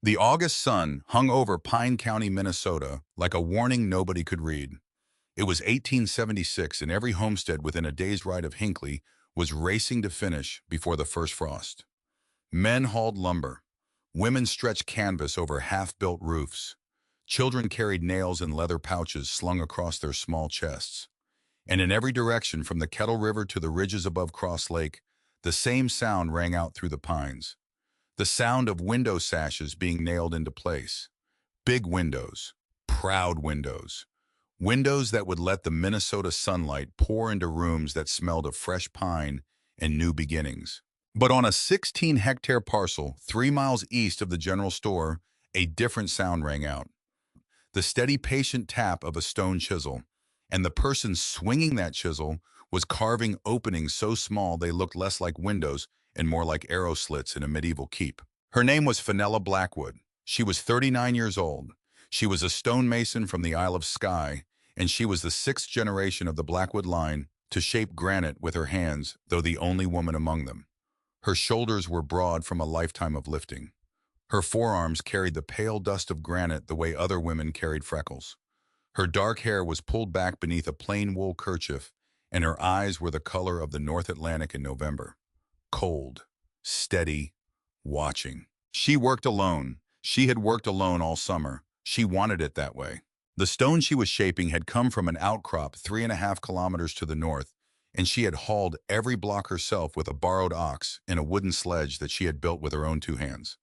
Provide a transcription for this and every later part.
The August sun hung over Pine County, Minnesota, like a warning nobody could read. It was 1876, and every homestead within a day's ride of Hinckley was racing to finish before the first frost. Men hauled lumber. Women stretched canvas over half-built roofs. Children carried nails in leather pouches slung across their small chests. And in every direction, from the Kettle River to the ridges above Cross Lake, the same sound rang out through the pines. The sound of window sashes being nailed into place. Big windows, proud windows. Windows that would let the Minnesota sunlight pour into rooms that smelled of fresh pine and new beginnings. But on a 16-hectare parcel 3 miles east of the general store, a different sound rang out. The steady, patient tap of a stone chisel, and the person swinging that chisel was carving openings so small they looked less like windows and more like arrow slits in a medieval keep. Her name was Fenella Blackwood. She was 39 years old. She was a stonemason from the Isle of Skye, and she was the 6th generation of the Blackwood line to shape granite with her hands, though the only woman among them. Her shoulders were broad from a lifetime of lifting. Her forearms carried the pale dust of granite the way other women carried freckles. Her dark hair was pulled back beneath a plain wool kerchief, and her eyes were the color of the North Atlantic in November. Cold, steady, watching. She worked alone. She had worked alone all summer. She wanted it that way. The stone she was shaping had come from an outcrop 3.5 kilometers to the north, and she had hauled every block herself with a borrowed ox and a wooden sledge that she had built with her own 2 hands.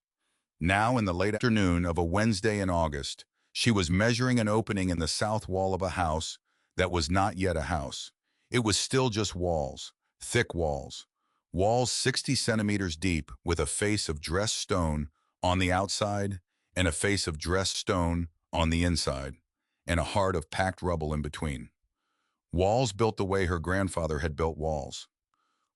Now, in the late afternoon of a Wednesday in August, she was measuring an opening in the south wall of a house that was not yet a house. It was still just walls, thick walls. Walls 60 centimeters deep with a face of dressed stone on the outside and a face of dressed stone on the inside, and a heart of packed rubble in between. Walls built the way her grandfather had built walls.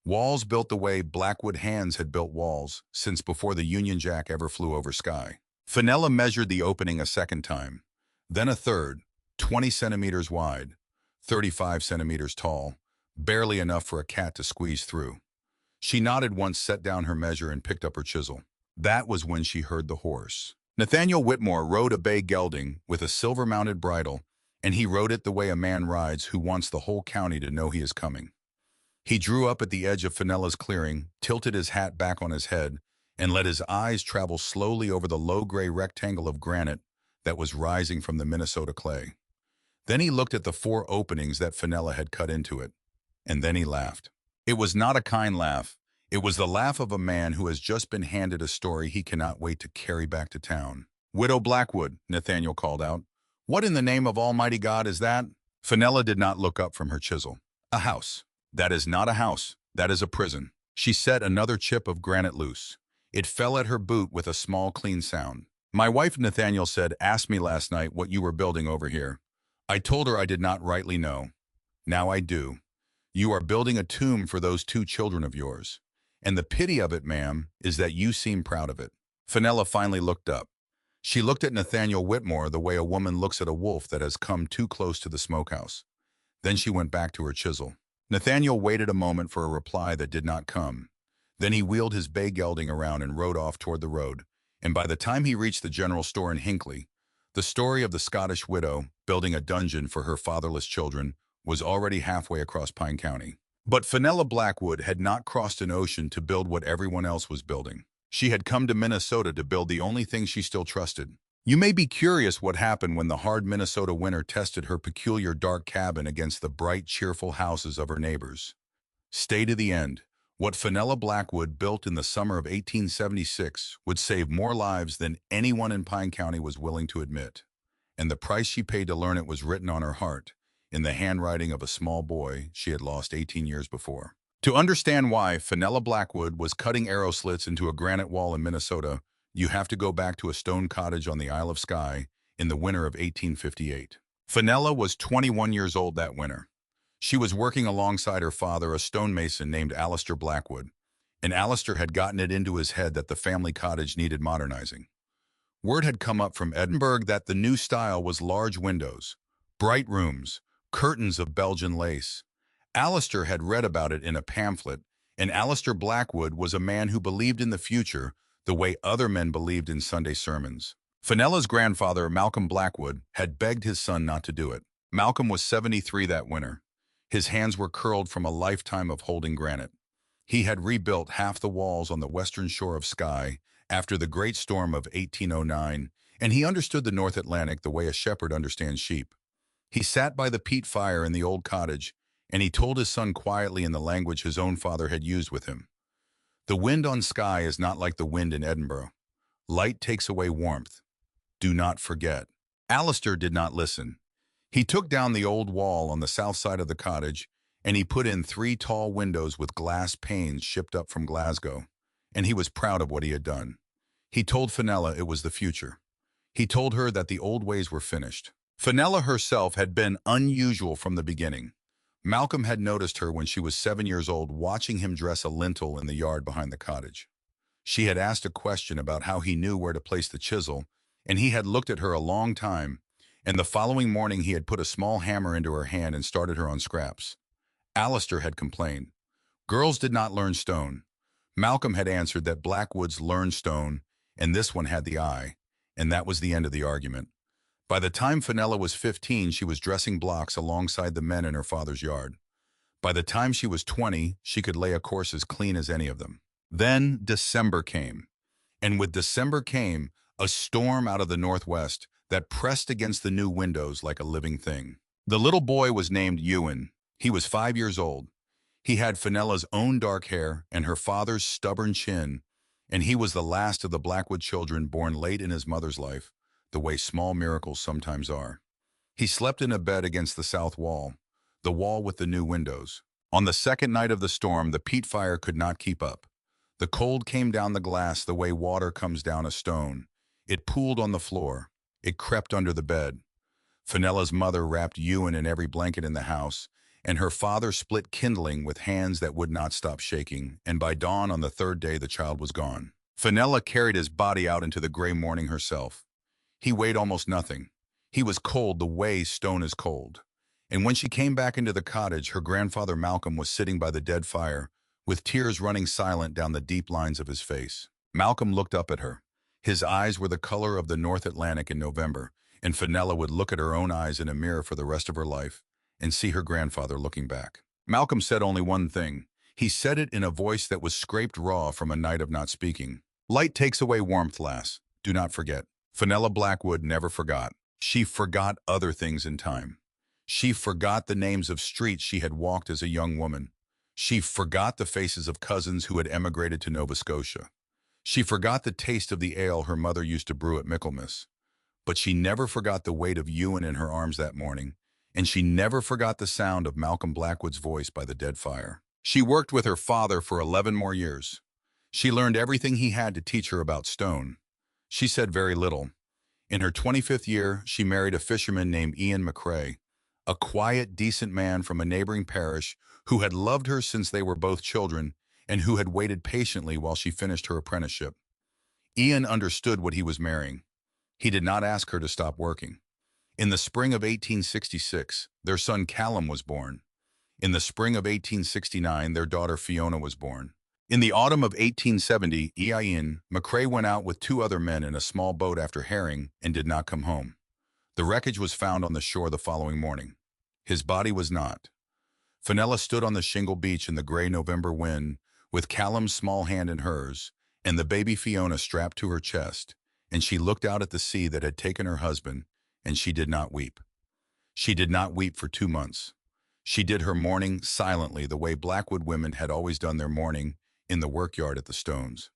Walls built the way Blackwood hands had built walls since before the Union Jack ever flew over Skye. Fenella measured the opening a second time, then a third, 20 centimeters wide, 35 centimeters tall, barely enough for a cat to squeeze through. She nodded once, set down her measure, and picked up her chisel. That was when she heard the horse. Nathaniel Whitmore rode a bay gelding with a silver-mounted bridle, and he rode it the way a man rides who wants the whole county to know he is coming. He drew up at the edge of Fenella's clearing, tilted his hat back on his head, and let his eyes travel slowly over the low-gray rectangle of granite that was rising from the Minnesota clay. Then he looked at the 4 openings that Fenella had cut into it, and then he laughed. It was not a kind laugh. It was the laugh of a man who has just been handed a story he cannot wait to carry back to town. "Widow Blackwood," Nathaniel called out. "What in the name of Almighty God is that?" Fenella did not look up from her chisel. "A house." "That is not a house. That is a prison." She set another chip of granite loose. It fell at her boot with a small, clean sound. "My wife," Nathaniel said, "asked me last night what you were building over here. I told her I did not rightly know. Now I do. You are building a tomb for those 2 children of yours. And the pity of it, ma'am, is that you seem proud of it." Fenella finally looked up. She looked at Nathaniel Whitmore the way a woman looks at a wolf that has come too close to the smokehouse. Then she went back to her chisel. Nathaniel waited a moment for a reply that did not come. Then he wheeled his bay gelding around and rode off toward the road, and by the time he reached the general store in Hinckley, the story of the Scottish widow building a dungeon for her fatherless children was already halfway across Pine County. But Fenella Blackwood had not crossed an ocean to build what everyone else was building. She had come to Minnesota to build the only thing she still trusted. You may be curious what happened when the hard Minnesota winter tested her peculiar dark cabin against the bright, cheerful houses of her neighbors. Stay to the end. What Fenella Blackwood built in the summer of 1876 would save more lives than anyone in Pine County was willing to admit. And the price she paid to learn it was written on her heart, in the handwriting of a small boy she had lost 18 years before. To understand why Fenella Blackwood was cutting arrow slits into a granite wall in Minnesota, you have to go back to a stone cottage on the Isle of Skye in the winter of 1858. Fenella was 21 years old that winter. She was working alongside her father, a stonemason named Alistair Blackwood, and Alistair had gotten it into his head that the family cottage needed modernizing. Word had come up from Edinburgh that the new style was large windows, bright rooms, curtains of Belgian lace. Alistair had read about it in a pamphlet, and Alistair Blackwood was a man who believed in the future, the way other men believed in Sunday sermons. Fenella's grandfather, Malcolm Blackwood, had begged his son not to do it. Malcolm was 73 that winter. His hands were curled from a lifetime of holding granite. He had rebuilt half the walls on the western shore of Skye after the Great Storm of 1809, and he understood the North Atlantic the way a shepherd understands sheep. He sat by the peat fire in the old cottage, and he told his son quietly in the language his own father had used with him. The wind on Skye is not like the wind in Edinburgh. Light takes away warmth. Do not forget. Alistair did not listen. He took down the old wall on the south side of the cottage, and he put in 3 tall windows with glass panes shipped up from Glasgow, and he was proud of what he had done. He told Fenella it was the future. He told her that the old ways were finished. Fenella herself had been unusual from the beginning. Malcolm had noticed her when she was 7 years old, watching him dress a lintel in the yard behind the cottage. She had asked a question about how he knew where to place the chisel, and he had looked at her a long time, and the following morning he had put a small hammer into her hand and started her on scraps. Alistair had complained. Girls did not learn stone. Malcolm had answered that Blackwoods learned stone, and this one had the eye, and that was the end of the argument. By the time Fenella was 15, she was dressing blocks alongside the men in her father's yard. By the time she was 20, she could lay a course as clean as any of them. Then December came, and with December came a storm out of the northwest that pressed against the new windows like a living thing. The little boy was named Ewan. He was 5 years old. He had Fenella's own dark hair and her father's stubborn chin, and he was the last of the Blackwood children born late in his mother's life, the way small miracles sometimes are. He slept in a bed against the south wall, the wall with the new windows. On the second night of the storm, the peat fire could not keep up. The cold came down the glass the way water comes down a stone. It pooled on the floor. It crept under the bed. Fenella's mother wrapped Ewan in every blanket in the house, and her father split kindling with hands that would not stop shaking, and by dawn on the third day the child was gone. Fenella carried his body out into the gray morning herself. He weighed almost nothing. He was cold the way stone is cold. And when she came back into the cottage, her grandfather Malcolm was sitting by the dead fire, with tears running silent down the deep lines of his face. Malcolm looked up at her. His eyes were the color of the North Atlantic in November, and Fenella would look at her own eyes in a mirror for the rest of her life and see her grandfather looking back. Malcolm said only one thing. He said it in a voice that was scraped raw from a night of not speaking. Light takes away warmth, lass. Do not forget. Fenella Blackwood never forgot. She forgot other things in time. She forgot the names of streets she had walked as a young woman. She forgot the faces of cousins who had emigrated to Nova Scotia. She forgot the taste of the ale her mother used to brew at Michaelmas. But she never forgot the weight of Ewan in her arms that morning, and she never forgot the sound of Malcolm Blackwood's voice by the dead fire. She worked with her father for 11 more years. She learned everything he had to teach her about stone. She said very little. In her 25th year, she married a fisherman named Ian McCrae, a quiet, decent man from a neighboring parish who had loved her since they were both children and who had waited patiently while she finished her apprenticeship. Ian understood what he was marrying. He did not ask her to stop working. In the spring of 1866, their son Callum was born. In the spring of 1869, their daughter Fiona was born. In the autumn of 1870, Ian McCrae went out with 2 other men in a small boat after herring and did not come home. The wreckage was found on the shore the following morning. His body was not. Fenella stood on the shingle beach in the gray November wind, with Callum's small hand in hers, and the baby Fiona strapped to her chest, and she looked out at the sea that had taken her husband, and she did not weep. She did not weep for 2 months. She did her mourning silently the way Blackwood women had always done their mourning in the workyard at the Stones.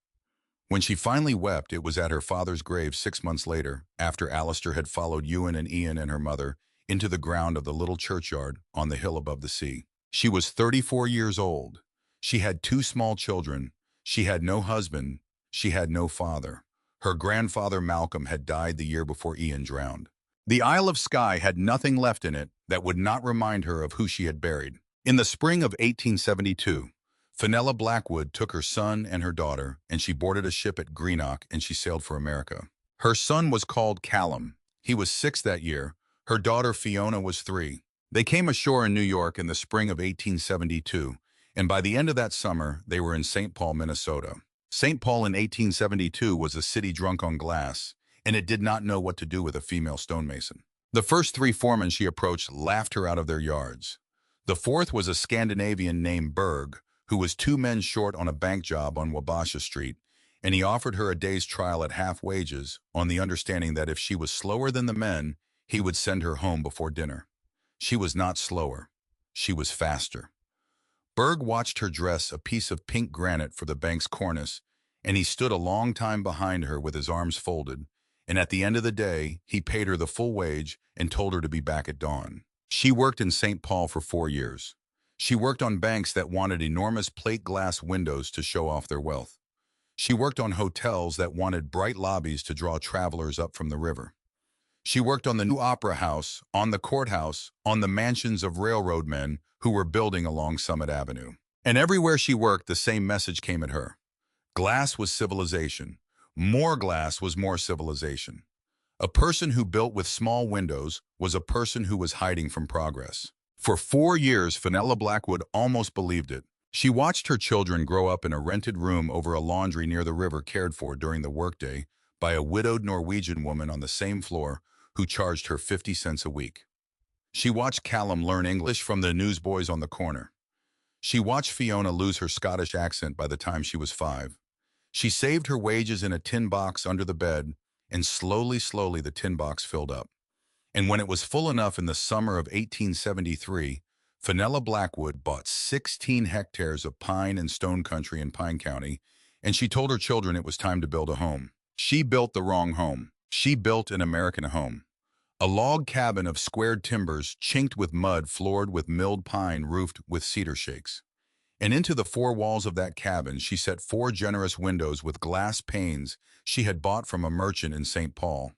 When she finally wept, it was at her father's grave 6 months later, after Alistair had followed Ewan and Ian and her mother into the ground of the little churchyard on the hill above the sea. She was 34 years old. She had 2 small children. She had no husband. She had no father. Her grandfather Malcolm had died the year before Ian drowned. The Isle of Skye had nothing left in it that would not remind her of who she had buried. In the spring of 1872, Fenella Blackwood took her son and her daughter, and she boarded a ship at Greenock, and she sailed for America. Her son was called Callum. He was 6 that year. Her daughter Fiona was 3. They came ashore in New York in the spring of 1872, and by the end of that summer, they were in St. Paul, Minnesota. St. Paul in 1872 was a city drunk on glass, and it did not know what to do with a female stonemason. The first three foremen she approached laughed her out of their yards. The fourth was a Scandinavian named Berg, who was 2 men short on a bank job on Wabasha Street, and he offered her a day's trial at half wages on the understanding that if she was slower than the men, he would send her home before dinner. She was not slower. She was faster. Berg watched her dress a piece of pink granite for the bank's cornice, and he stood a long time behind her with his arms folded, and at the end of the day, he paid her the full wage and told her to be back at dawn. She worked in St. Paul for 4 years. She worked on banks that wanted enormous plate glass windows to show off their wealth. She worked on hotels that wanted bright lobbies to draw travelers up from the river. She worked on the new opera house, on the courthouse, on the mansions of railroad men who were building along Summit Avenue. And everywhere she worked, the same message came at her. Glass was civilization. More glass was more civilization. A person who built with small windows was a person who was hiding from progress. For 4 years, Fenella Blackwood almost believed it. She watched her children grow up in a rented room over a laundry near the river cared for during the workday by a widowed Norwegian woman on the same floor who charged her 50 cents a week. She watched Callum learn English from the newsboys on the corner. She watched Fiona lose her Scottish accent by the time she was 5. She saved her wages in a tin box under the bed, and slowly the tin box filled up. And when it was full enough in the summer of 1873, Fenella Blackwood bought 16 hectares of pine and stone country in Pine County, and she told her children it was time to build a home. She built the wrong home. She built an American home. A log cabin of squared timbers, chinked with mud, floored with milled pine, roofed with cedar shakes. And into the 4 walls of that cabin she set 4 generous windows with glass panes she had bought from a merchant in St. Paul.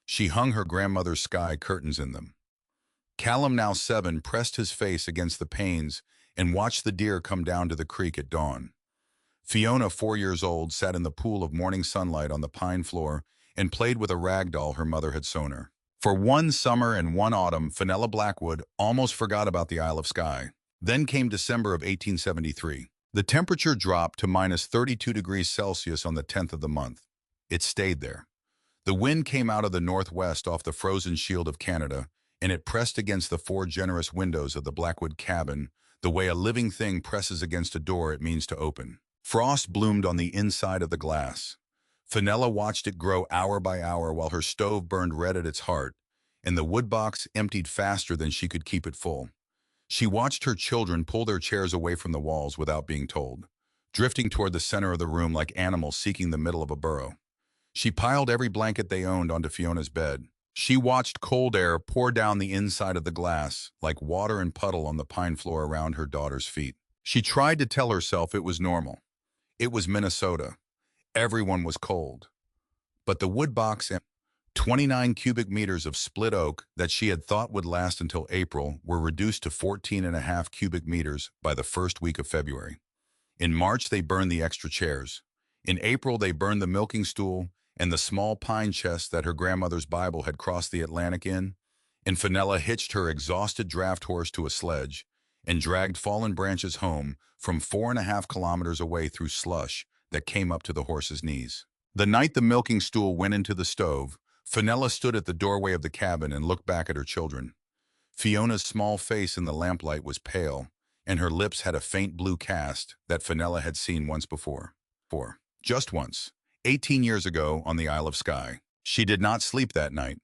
She hung her grandmother's sky curtains in them. Callum, now 7, pressed his face against the panes and watched the deer come down to the creek at dawn. Fiona, 4 years old, sat in the pool of morning sunlight on the pine floor and played with a rag doll her mother had sewn her. For 1 summer and 1 autumn, Fenella Blackwood almost forgot about the Isle of Skye. Then came December of 1873. The temperature dropped to minus 32 degrees Celsius on the 10th of the month. It stayed there. The wind came out of the northwest off the frozen shield of Canada, and it pressed against the 4 generous windows of the Blackwood cabin the way a living thing presses against a door it means to open. Frost bloomed on the inside of the glass. Fenella watched it grow hour by hour while her stove burned red at its heart, and the wood box emptied faster than she could keep it full. She watched her children pull their chairs away from the walls without being told, drifting toward the center of the room like animals seeking the middle of a burrow. She piled every blanket they owned onto Fiona's bed. She watched cold air pour down the inside of the glass like water and puddle on the pine floor around her daughter's feet. She tried to tell herself it was normal. It was Minnesota. Everyone was cold. But the wood box and 29 cubic meters of split oak that she had thought would last until April were reduced to 14.5 cubic meters by the first week of February. In March, they burned the extra chairs. In April, they burned the milking stool and the small pine chest that her grandmother's Bible had crossed the Atlantic in, and Fenella hitched her exhausted draft horse to a sledge and dragged fallen branches home from 4.5 kilometers away through slush that came up to the horse's knees. The night the milking stool went into the stove, Fenella stood at the doorway of the cabin and looked back at her children. Fiona's small face in the lamplight was pale, and her lips had a faint blue cast that Fenella had seen once before. Just once, 18 years ago on the Isle of Skye. She did not sleep that night.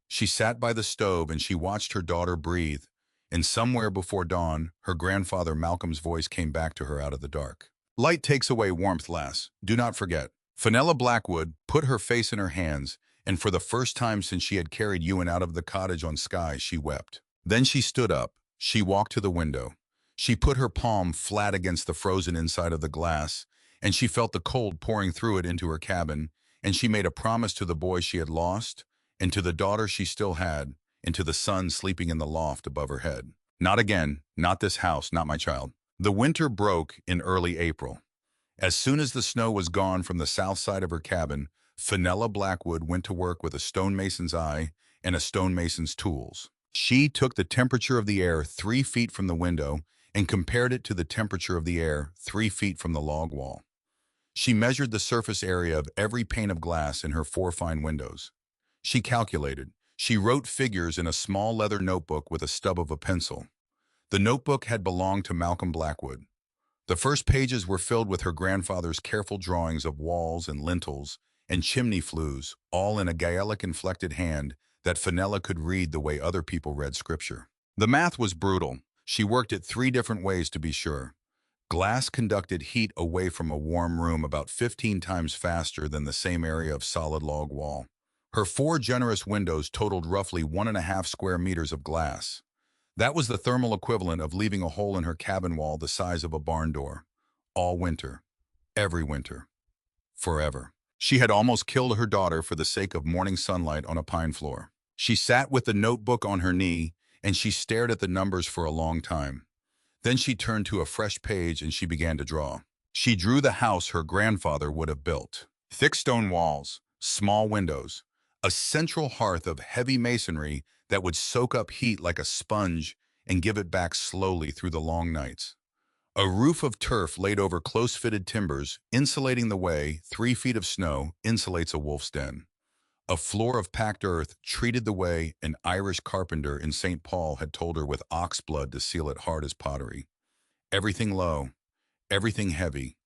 She sat by the stove and she watched her daughter breathe, and somewhere before dawn, her grandfather Malcolm's voice came back to her out of the dark. "Light takes away warmth, lass. Do not forget." Fenella Blackwood put her face in her hands, and for the first time since she had carried Ewan out of the cottage on Skye, she wept. Then she stood up. She walked to the window. She put her palm flat against the frozen inside of the glass, and she felt the cold pouring through it into her cabin, and she made a promise to the boy she had lost, and to the daughter she still had, and to the son sleeping in the loft above her head. "Not again, not this house, not my child." The winter broke in early April. As soon as the snow was gone from the south side of her cabin, Fenella Blackwood went to work with a stonemason's eye and a stonemason's tools. She took the temperature of the air 3 feet from the window and compared it to the temperature of the air 3 feet from the log wall. She measured the surface area of every pane of glass in her 4 fine windows. She calculated. She wrote figures in a small leather notebook with a stub of a pencil. The notebook had belonged to Malcolm Blackwood. The first pages were filled with her grandfather's careful drawings of walls and lintels and chimney flues, all in a Gaelic-inflected hand that Fenella could read the way other people read scripture. The math was brutal. She worked it 3 different ways to be sure. Glass conducted heat away from a warm room about 15 times faster than the same area of solid log wall. Her 4 generous windows totaled roughly 1.5 square meters of glass. That was the thermal equivalent of leaving a hole in her cabin wall the size of a barn door. All winter. Every winter. Forever. She had almost killed her daughter for the sake of morning sunlight on a pine floor. She sat with the notebook on her knee, and she stared at the numbers for a long time. Then she turned to a fresh page and she began to draw. She drew the house her grandfather would have built. Thick stone walls, small windows, a central hearth of heavy masonry that would soak up heat like a sponge and give it back slowly through the long nights. A roof of turf laid over close-fitted timbers, insulating the way 3 feet of snow insulates a wolf's den. A floor of packed earth treated the way an Irish carpenter in St. Paul had told her with ox blood to seal it hard as pottery. Everything low, everything heavy,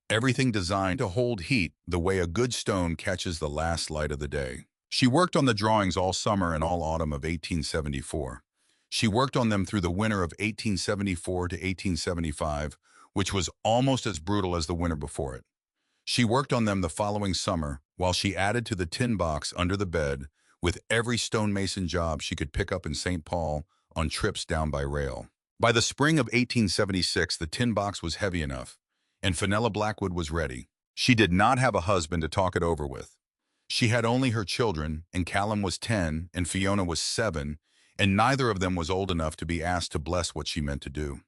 everything designed to hold heat the way a good stone catches the last light of the day. She worked on the drawings all summer and all autumn of 1874. She worked on them through the winter of 1874 to 1875, which was almost as brutal as the winter before it. She worked on them the following summer, while she added to the tin box under the bed with every stonemason job she could pick up in St. Paul on trips down by rail. By the spring of 1876, the tin box was heavy enough, and Fenella Blackwood was ready. She did not have a husband to talk it over with. She had only her children, and Callum was 10 and Fiona was 7, and neither of them was old enough to be asked to bless what she meant to do.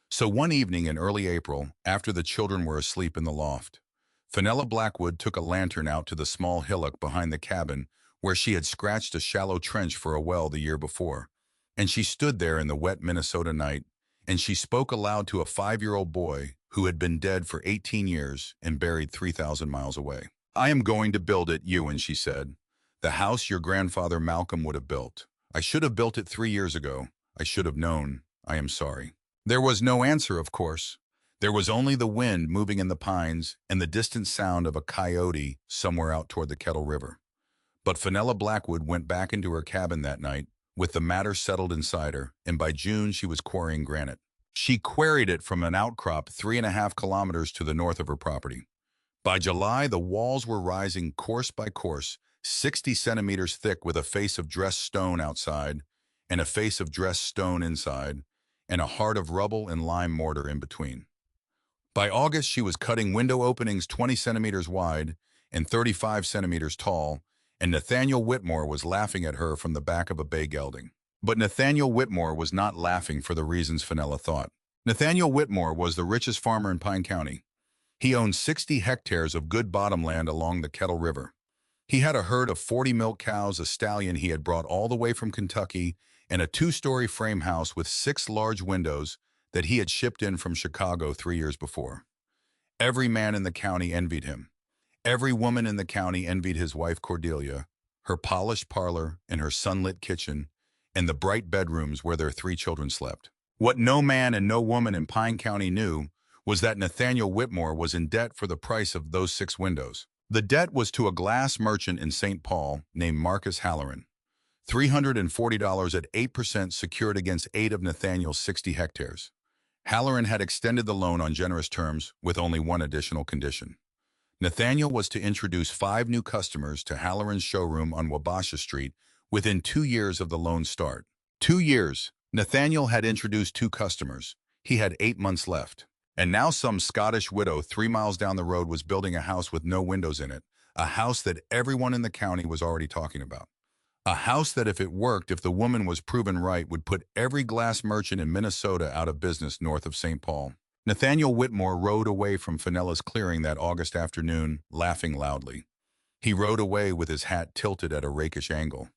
So one evening in early April, after the children were asleep in the loft, Fenella Blackwood took a lantern out to the small hillock behind the cabin where she had scratched a shallow trench for a well the year before, and she stood there in the wet Minnesota night, and she spoke aloud to a 5-year-old boy who had been dead for 18 years and buried 3,000 miles away. "I am going to build it, Ewan," she said. "The house your grandfather Malcolm would have built. I should have built it 3 years ago. I should have known. I am sorry." There was no answer, of course. There was only the wind moving in the pines and the distant sound of a coyote somewhere out toward the Kettle River. But Fenella Blackwood went back into her cabin that night, with the matter settled inside her, and by June she was quarrying granite. She quarried it from an outcrop 3.5 kilometers to the north of her property. By July, the walls were rising course by course, 60 centimeters thick, with a face of dressed stone outside and a face of dressed stone inside, and a heart of rubble and lime mortar in between. By August, she was cutting window openings 20 centimeters wide and 35 centimeters tall, and Nathaniel Whitmore was laughing at her from the back of a bay gelding. But Nathaniel Whitmore was not laughing for the reasons Fenella thought. Nathaniel Whitmore was the richest farmer in Pine County. He owned 60 hectares of good bottomland along the Kettle River. He had a herd of 40 milk cows, a stallion he had brought all the way from Kentucky, and a 2-story frame house with 6 large windows that he had shipped in from Chicago 3 years before. Every man in the county envied him. Every woman in the county envied his wife Cordelia, her polished parlor and her sunlit kitchen, and the bright bedrooms where their 3 children slept. What no man and no woman in Pine County knew was that Nathaniel Whitmore was in debt for the price of those 6 windows. The debt was to a glass merchant in St. Paul named Marcus Halloran. $340 at 8% secured against 8 of Nathaniel's 60 hectares. Halloran had extended the loan on generous terms with only one additional condition. Nathaniel was to introduce 5 new customers to Halloran's showroom on Wabasha Street within 2 years of the loan's start. 2 years. Nathaniel had introduced 2 customers. He had 8 months left. And now some Scottish widow 3 miles down the road was building a house with no windows in it, a house that everyone in the county was already talking about. A house that, if it worked, if the woman was proven right, would put every glass merchant in Minnesota out of business north of St. Paul. Nathaniel Whitmore rode away from Fenella's clearing that August afternoon, laughing loudly. He rode away with his hat tilted at a rakish angle.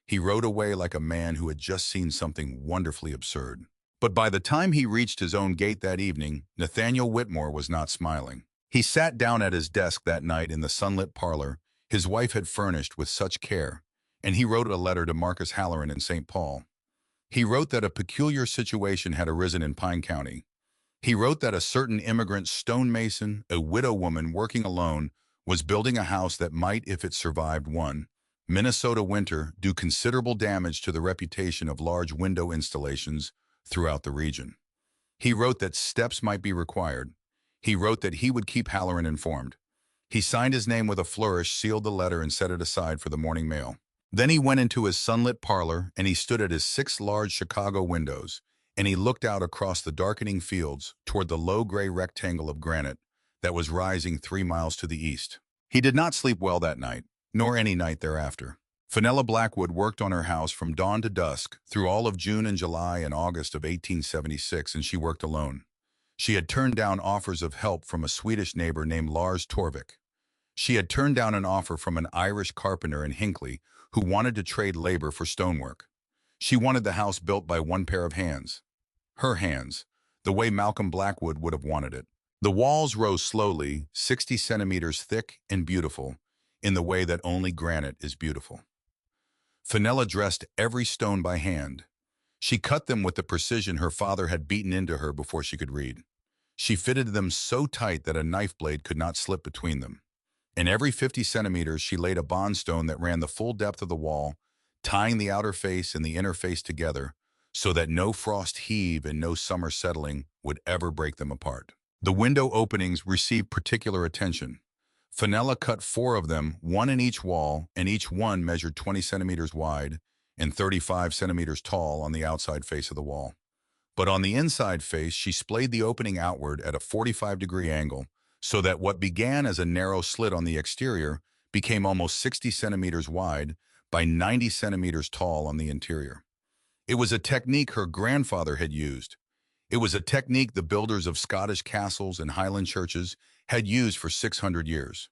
He rode away like a man who had just seen something wonderfully absurd. But by the time he reached his own gate that evening, Nathaniel Whitmore was not smiling. He sat down at his desk that night in the sunlit parlor his wife had furnished with such care, and he wrote a letter to Marcus Halloran in St. Paul. He wrote that a peculiar situation had arisen in Pine County. He wrote that a certain immigrant stonemason, a widow woman working alone, was building a house that might, if it survived one Minnesota winter, do considerable damage to the reputation of large window installations throughout the region. He wrote that steps might be required. He wrote that he would keep Halloran informed. He signed his name with a flourish, sealed the letter, and set it aside for the morning mail. Then he went into his sunlit parlor, and he stood at his 6 large Chicago windows, and he looked out across the darkening fields toward the low gray rectangle of granite that was rising 3 miles to the east. He did not sleep well that night, nor any night thereafter. Fenella Blackwood worked on her house from dawn to dusk through all of June and July and August of 1876, and she worked alone. She had turned down offers of help from a Swedish neighbor named Lars Torvik. She had turned down an offer from an Irish carpenter in Hinckley who wanted to trade labor for stonework. She wanted the house built by one pair of hands. Her hands, the way Malcolm Blackwood would have wanted it. The walls rose slowly, 60 centimeters thick and beautiful, in the way that only granite is beautiful. Fenella dressed every stone by hand. She cut them with the precision her father had beaten into her before she could read. She fitted them so tight that a knife blade could not slip between them. In every 50 centimeters, she laid a bond stone that ran the full depth of the wall, tying the outer face and the inner face together so that no frost heave and no summer settling would ever break them apart. The window openings received particular attention. Fenella cut 4 of them, 1 in each wall, and each one measured 20 centimeters wide and 35 centimeters tall on the outside face of the wall. But on the inside face, she splayed the opening outward at a 45-degree angle so that what began as a narrow slit on the exterior became almost 60 centimeters wide by 90 centimeters tall on the interior. It was a technique her grandfather had used. It was a technique the builders of Scottish castles and Highland churches had used for 600 years.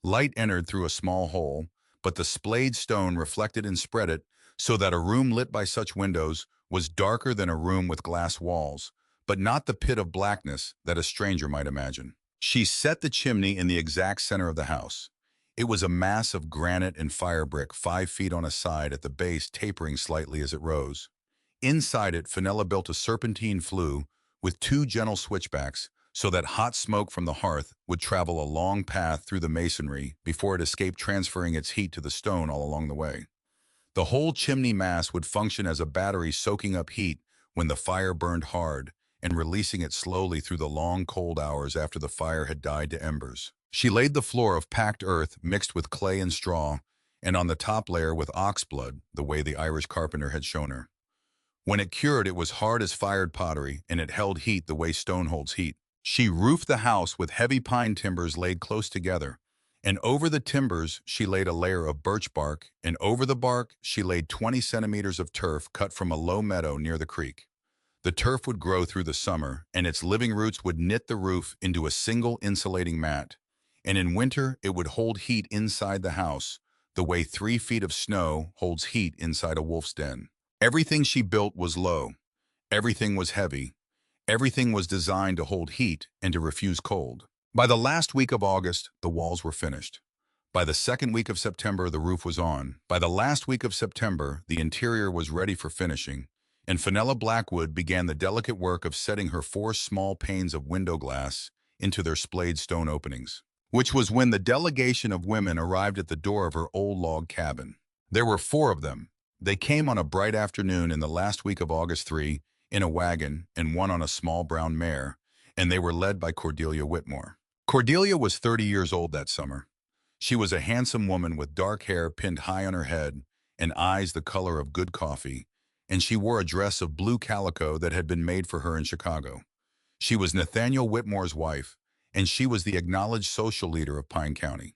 Light entered through a small hole, but the splayed stone reflected and spread it so that a room lit by such windows was darker than a room with glass walls, but not the pit of blackness that a stranger might imagine. She set the chimney in the exact center of the house. It was a mass of granite and fire brick 5 feet on a side at the base, tapering slightly as it rose. Inside it, Fenella built a serpentine flue with 2 gentle switchbacks so that hot smoke from the hearth would travel a long path through the masonry before it escaped, transferring its heat to the stone all along the way. The whole chimney mass would function as a battery, soaking up heat when the fire burned hard and releasing it slowly through the long, cold hours after the fire had died to embers. She laid the floor of packed earth mixed with clay and straw, and on the top layer with ox blood, the way the Irish carpenter had shown her. When it cured, it was hard as fired pottery, and it held heat the way stone holds heat. She roofed the house with heavy pine timbers laid close together, and over the timbers she laid a layer of birch bark, and over the bark she laid 20 centimeters of turf cut from a low meadow near the creek. The turf would grow through the summer, and its living roots would knit the roof into a single insulating mat, and in winter it would hold heat inside the house, the way 3 feet of snow holds heat inside a wolf's den. Everything she built was low. Everything was heavy. Everything was designed to hold heat and to refuse cold. By the last week of August, the walls were finished. By the second week of September, the roof was on. By the last week of September, the interior was ready for finishing, and Fenella Blackwood began the delicate work of setting her 4 small panes of window glass into their splayed stone openings, which was when the delegation of women arrived at the door of her old log cabin. There were 4 of them. They came on a bright afternoon in the last week of August 3, in a wagon and one on a small brown mare, and they were led by Cordelia Whitmore. Cordelia was 30 years old that summer. She was a handsome woman with dark hair pinned high on her head and eyes the color of good coffee, and she wore a dress of blue calico that had been made for her in Chicago. She was Nathaniel Whitmore's wife, and she was the acknowledged social leader of Pine County.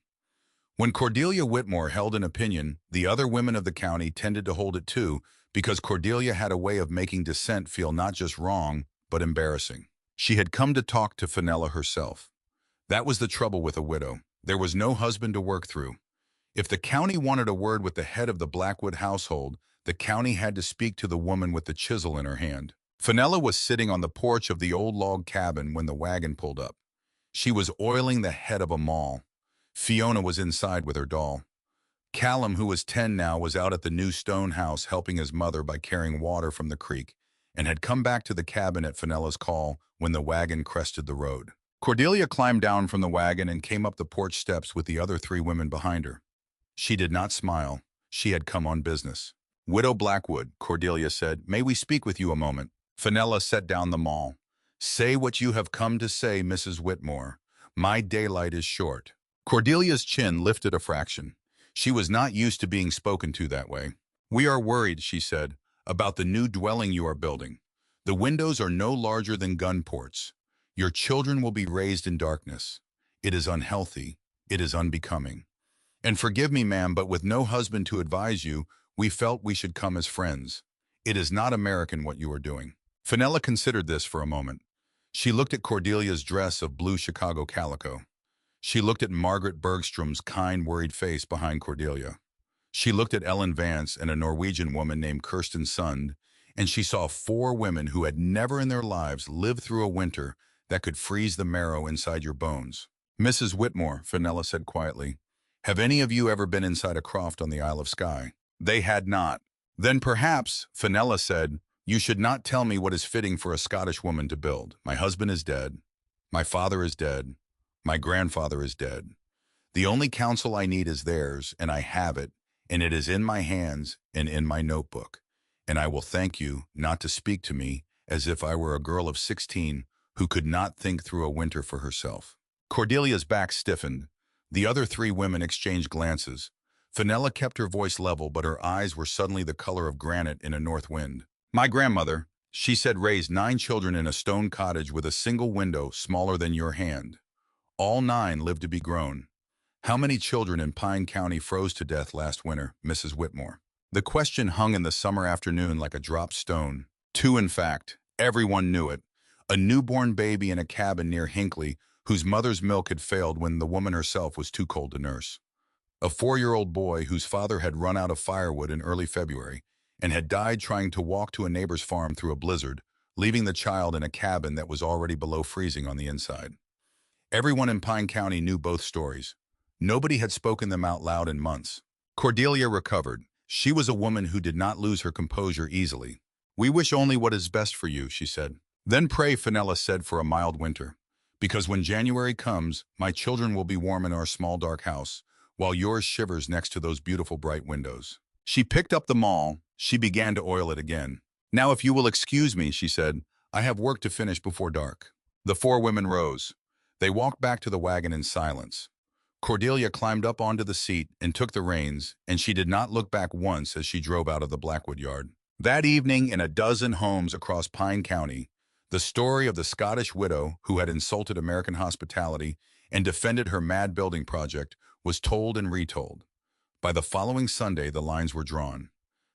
When Cordelia Whitmore held an opinion, the other women of the county tended to hold it too, because Cordelia had a way of making dissent feel not just wrong, but embarrassing. She had come to talk to Fenella herself. That was the trouble with a widow. There was no husband to work through. If the county wanted a word with the head of the Blackwood household, the county had to speak to the woman with the chisel in her hand. Fenella was sitting on the porch of the old log cabin when the wagon pulled up. She was oiling the head of a maul. Fiona was inside with her doll. Callum, who was 10 now, was out at the new stone house helping his mother by carrying water from the creek and had come back to the cabin at Fenella's call when the wagon crested the road. Cordelia climbed down from the wagon and came up the porch steps with the other three women behind her. She did not smile. She had come on business. "Widow Blackwood," Cordelia said, "may we speak with you a moment?" Fenella set down the maul. "Say what you have come to say, Mrs. Whitmore. My daylight is short." Cordelia's chin lifted a fraction. She was not used to being spoken to that way. "We are worried," she said, "about the new dwelling you are building. The windows are no larger than gun ports. Your children will be raised in darkness. It is unhealthy. It is unbecoming. And forgive me, ma'am, but with no husband to advise you, we felt we should come as friends. It is not American what you are doing." Fenella considered this for a moment. She looked at Cordelia's dress of blue Chicago calico. She looked at Margaret Bergstrom's kind, worried face behind Cordelia. She looked at Ellen Vance and a Norwegian woman named Kirsten Sund, and she saw four women who had never in their lives lived through a winter that could freeze the marrow inside your bones. "Mrs. Whitmore," Fenella said quietly, "have any of you ever been inside a croft on the Isle of Skye?" They had not. "Then perhaps," Fenella said, "you should not tell me what is fitting for a Scottish woman to build. My husband is dead. My father is dead. My grandfather is dead. The only counsel I need is theirs, and I have it, and it is in my hands and in my notebook. And I will thank you not to speak to me as if I were a girl of 16 who could not think through a winter for herself." Cordelia's back stiffened. The other three women exchanged glances. Fenella kept her voice level, but her eyes were suddenly the color of granite in a north wind. "My grandmother," she said, "raised 9 children in a stone cottage with a single window smaller than your hand. All 9 lived to be grown. How many children in Pine County froze to death last winter, Mrs. Whitmore?" The question hung in the summer afternoon like a dropped stone. 2, in fact. Everyone knew it. A newborn baby in a cabin near Hinckley, whose mother's milk had failed when the woman herself was too cold to nurse. A 4-year-old boy whose father had run out of firewood in early February and had died trying to walk to a neighbor's farm through a blizzard, leaving the child in a cabin that was already below freezing on the inside. Everyone in Pine County knew both stories. Nobody had spoken them out loud in months. Cordelia recovered. She was a woman who did not lose her composure easily. "We wish only what is best for you," she said. "Then pray," Fenella said, "for a mild winter. Because when January comes, my children will be warm in our small dark house, while yours shivers next to those beautiful bright windows." She picked up the maul. She began to oil it again. "Now, if you will excuse me," she said, "I have work to finish before dark." The 4 women rose. They walked back to the wagon in silence. Cordelia climbed up onto the seat and took the reins, and she did not look back once as she drove out of the Blackwood yard. That evening, in a dozen homes across Pine County, the story of the Scottish widow who had insulted American hospitality and defended her mad building project was told and retold. By the following Sunday, the lines were drawn.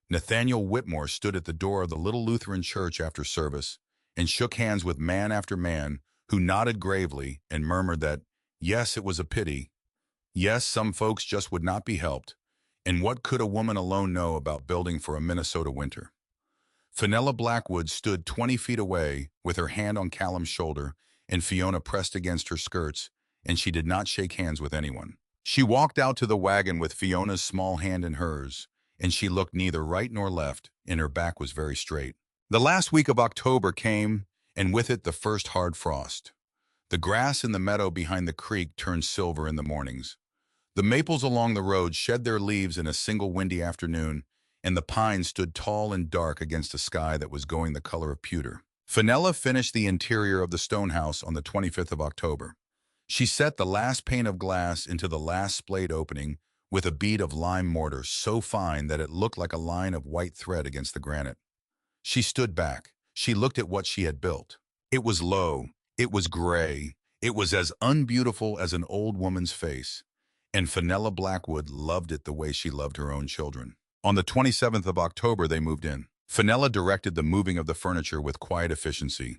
Nathaniel Whitmore stood at the door of the little Lutheran church after service and shook hands with man after man who nodded gravely and murmured that, yes, it was a pity. Yes, some folks just would not be helped. And what could a woman alone know about building for a Minnesota winter? Fenella Blackwood stood 20 feet away with her hand on Callum's shoulder and Fiona pressed against her skirts, and she did not shake hands with anyone. She walked out to the wagon with Fiona's small hand in hers, and she looked neither right nor left, and her back was very straight. The last week of October came, and with it the first hard frost. The grass in the meadow behind the creek turned silver in the mornings. The maples along the road shed their leaves in a single windy afternoon, and the pines stood tall and dark against a sky that was going the color of pewter. Fenella finished the interior of the stone house on the 25th of October. She set the last pane of glass into the last splayed opening with a bead of lime mortar so fine that it looked like a line of white thread against the granite. She stood back. She looked at what she had built. It was low. It was gray. It was as unbeautiful as an old woman's face. And Fenella Blackwood loved it the way she loved her own children. On the 27th of October, they moved in. Fenella directed the moving of the furniture with quiet efficiency.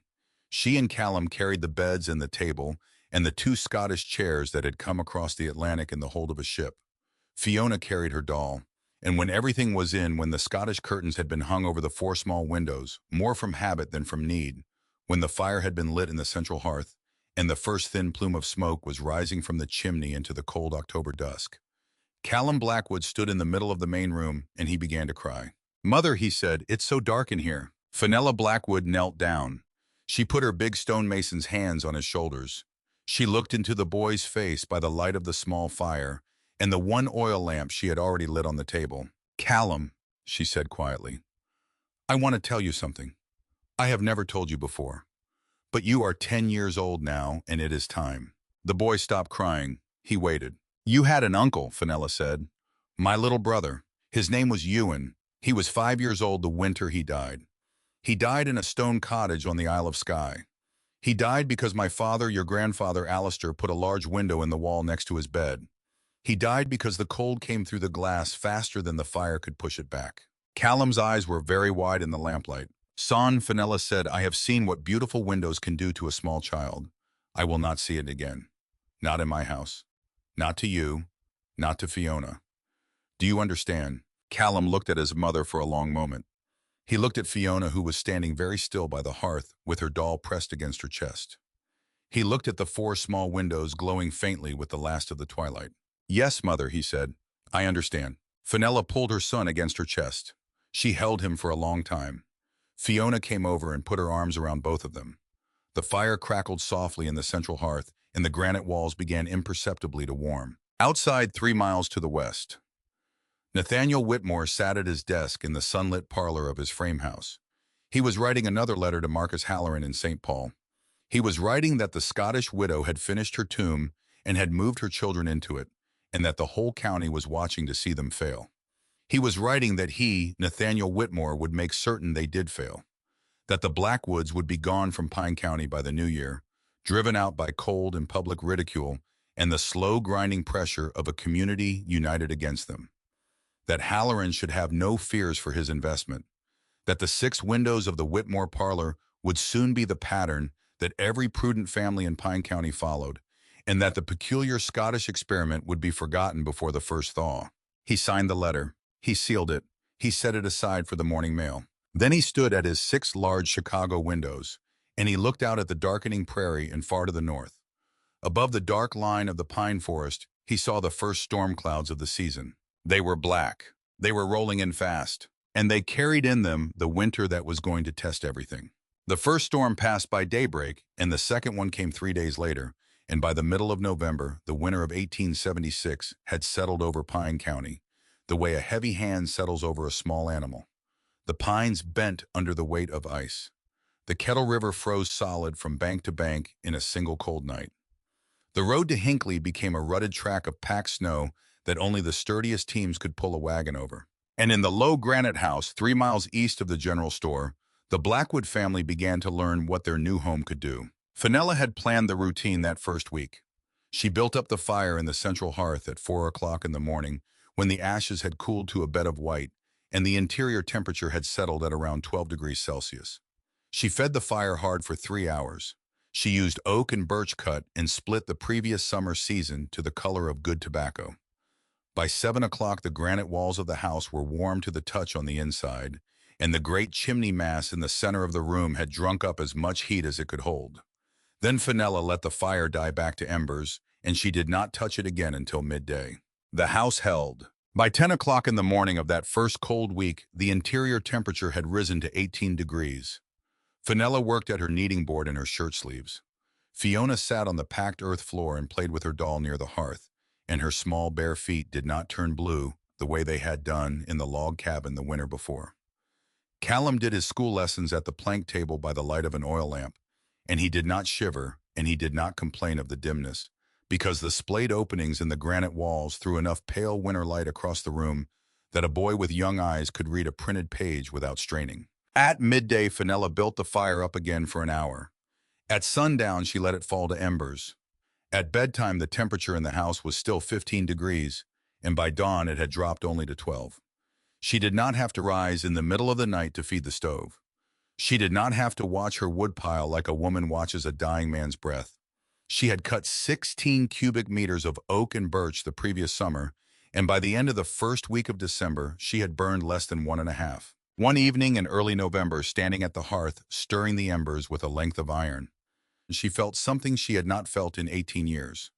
She and Callum carried the beds and the table and the 2 Scottish chairs that had come across the Atlantic in the hold of a ship. Fiona carried her doll, and when everything was in, when the Scottish curtains had been hung over the 4 small windows, more from habit than from need, when the fire had been lit in the central hearth, and the first thin plume of smoke was rising from the chimney into the cold October dusk. Callum Blackwood stood in the middle of the main room, and he began to cry. "Mother," he said, "it's so dark in here." Fenella Blackwood knelt down. She put her big stonemason's hands on his shoulders. She looked into the boy's face by the light of the small fire and the one oil lamp she had already lit on the table. "Callum," she said quietly, "I want to tell you something. I have never told you before. But you are 10 years old now, and it is time." The boy stopped crying. He waited. "You had an uncle," Fenella said. "My little brother. His name was Ewan. He was 5 years old the winter he died. He died in a stone cottage on the Isle of Skye. He died because my father, your grandfather, Alistair, put a large window in the wall next to his bed. He died because the cold came through the glass faster than the fire could push it back." Callum's eyes were very wide in the lamplight. "Son," Fenella said, "I have seen what beautiful windows can do to a small child. I will not see it again. Not in my house. Not to you. Not to Fiona. Do you understand?" Callum looked at his mother for a long moment. He looked at Fiona, who was standing very still by the hearth with her doll pressed against her chest. He looked at the 4 small windows glowing faintly with the last of the twilight. "Yes, mother," he said. "I understand." Fenella pulled her son against her chest. She held him for a long time. Fiona came over and put her arms around both of them. The fire crackled softly in the central hearth, and the granite walls began imperceptibly to warm. Outside, 3 miles to the west, Nathaniel Whitmore sat at his desk in the sunlit parlor of his frame house. He was writing another letter to Marcus Halloran in St. Paul. He was writing that the Scottish widow had finished her tomb and had moved her children into it, and that the whole county was watching to see them fail. He was writing that he, Nathaniel Whitmore, would make certain they did fail, that the Blackwoods would be gone from Pine County by the new year, driven out by cold and public ridicule and the slow grinding pressure of a community united against them, that Halloran should have no fears for his investment, that the 6 windows of the Whitmore parlor would soon be the pattern that every prudent family in Pine County followed, and that the peculiar Scottish experiment would be forgotten before the first thaw. He signed the letter. He sealed it. He set it aside for the morning mail. Then he stood at his 6 large Chicago windows, and he looked out at the darkening prairie and far to the north. Above the dark line of the pine forest, he saw the first storm clouds of the season. They were black. They were rolling in fast, and they carried in them the winter that was going to test everything. The first storm passed by daybreak, and the second one came 3 days later, and by the middle of November, the winter of 1876 had settled over Pine County, the way a heavy hand settles over a small animal. The pines bent under the weight of ice. The Kettle River froze solid from bank to bank in a single cold night. The road to Hinckley became a rutted track of packed snow that only the sturdiest teams could pull a wagon over. And in the low granite house 3 miles east of the general store, the Blackwood family began to learn what their new home could do. Fenella had planned the routine that first week. She built up the fire in the central hearth at 4 o'clock in the morning, when the ashes had cooled to a bed of white and the interior temperature had settled at around 12 degrees Celsius. She fed the fire hard for 3 hours. She used oak and birch cut and split the previous summer season to the color of good tobacco. By 7 o'clock, the granite walls of the house were warm to the touch on the inside, and the great chimney mass in the center of the room had drunk up as much heat as it could hold. Then Fenella let the fire die back to embers, and she did not touch it again until midday. The house held. By 10 o'clock in the morning of that first cold week, the interior temperature had risen to 18 degrees. Fenella worked at her kneading board in her shirt sleeves. Fiona sat on the packed earth floor and played with her doll near the hearth, and her small bare feet did not turn blue the way they had done in the log cabin the winter before. Callum did his school lessons at the plank table by the light of an oil lamp, and he did not shiver, and he did not complain of the dimness, because the splayed openings in the granite walls threw enough pale winter light across the room that a boy with young eyes could read a printed page without straining. At midday, Fenella built the fire up again for an hour. At sundown, she let it fall to embers. At bedtime, the temperature in the house was still 15 degrees, and by dawn it had dropped only to 12. She did not have to rise in the middle of the night to feed the stove. She did not have to watch her woodpile like a woman watches a dying man's breath. She had cut 16 cubic meters of oak and birch the previous summer, and by the end of the first week of December, she had burned less than 1.5. One evening in early November, standing at the hearth, stirring the embers with a length of iron, She felt something she had not felt in 18 years.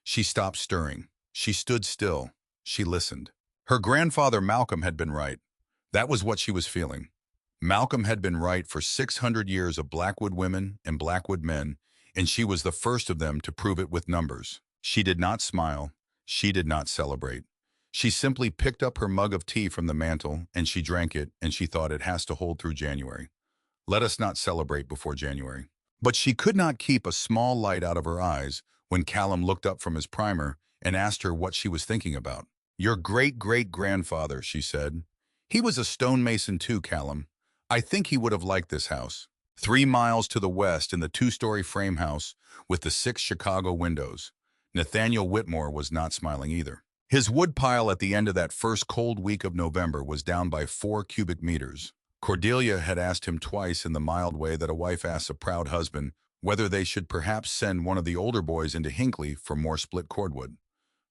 She stopped stirring. She stood still. She listened. Her grandfather Malcolm had been right. That was what she was feeling. Malcolm had been right for 600 years of Blackwood women and Blackwood men, and she was the first of them to prove it with numbers. She did not smile. She did not celebrate. She simply picked up her mug of tea from the mantel, and she drank it, and she thought it has to hold through January. Let us not celebrate before January. But she could not keep a small light out of her eyes when Callum looked up from his primer and asked her what she was thinking about. Your great-great-grandfather, she said. He was a stonemason too, Callum. I think he would have liked this house. 3 miles to the west in the two-story frame house with the 6 Chicago windows. Nathaniel Whitmore was not smiling either. His wood pile at the end of that first cold week of November was down by 4 cubic meters. Cordelia had asked him twice in the mild way that a wife asks a proud husband whether they should perhaps send one of the older boys into Hinckley for more split cordwood.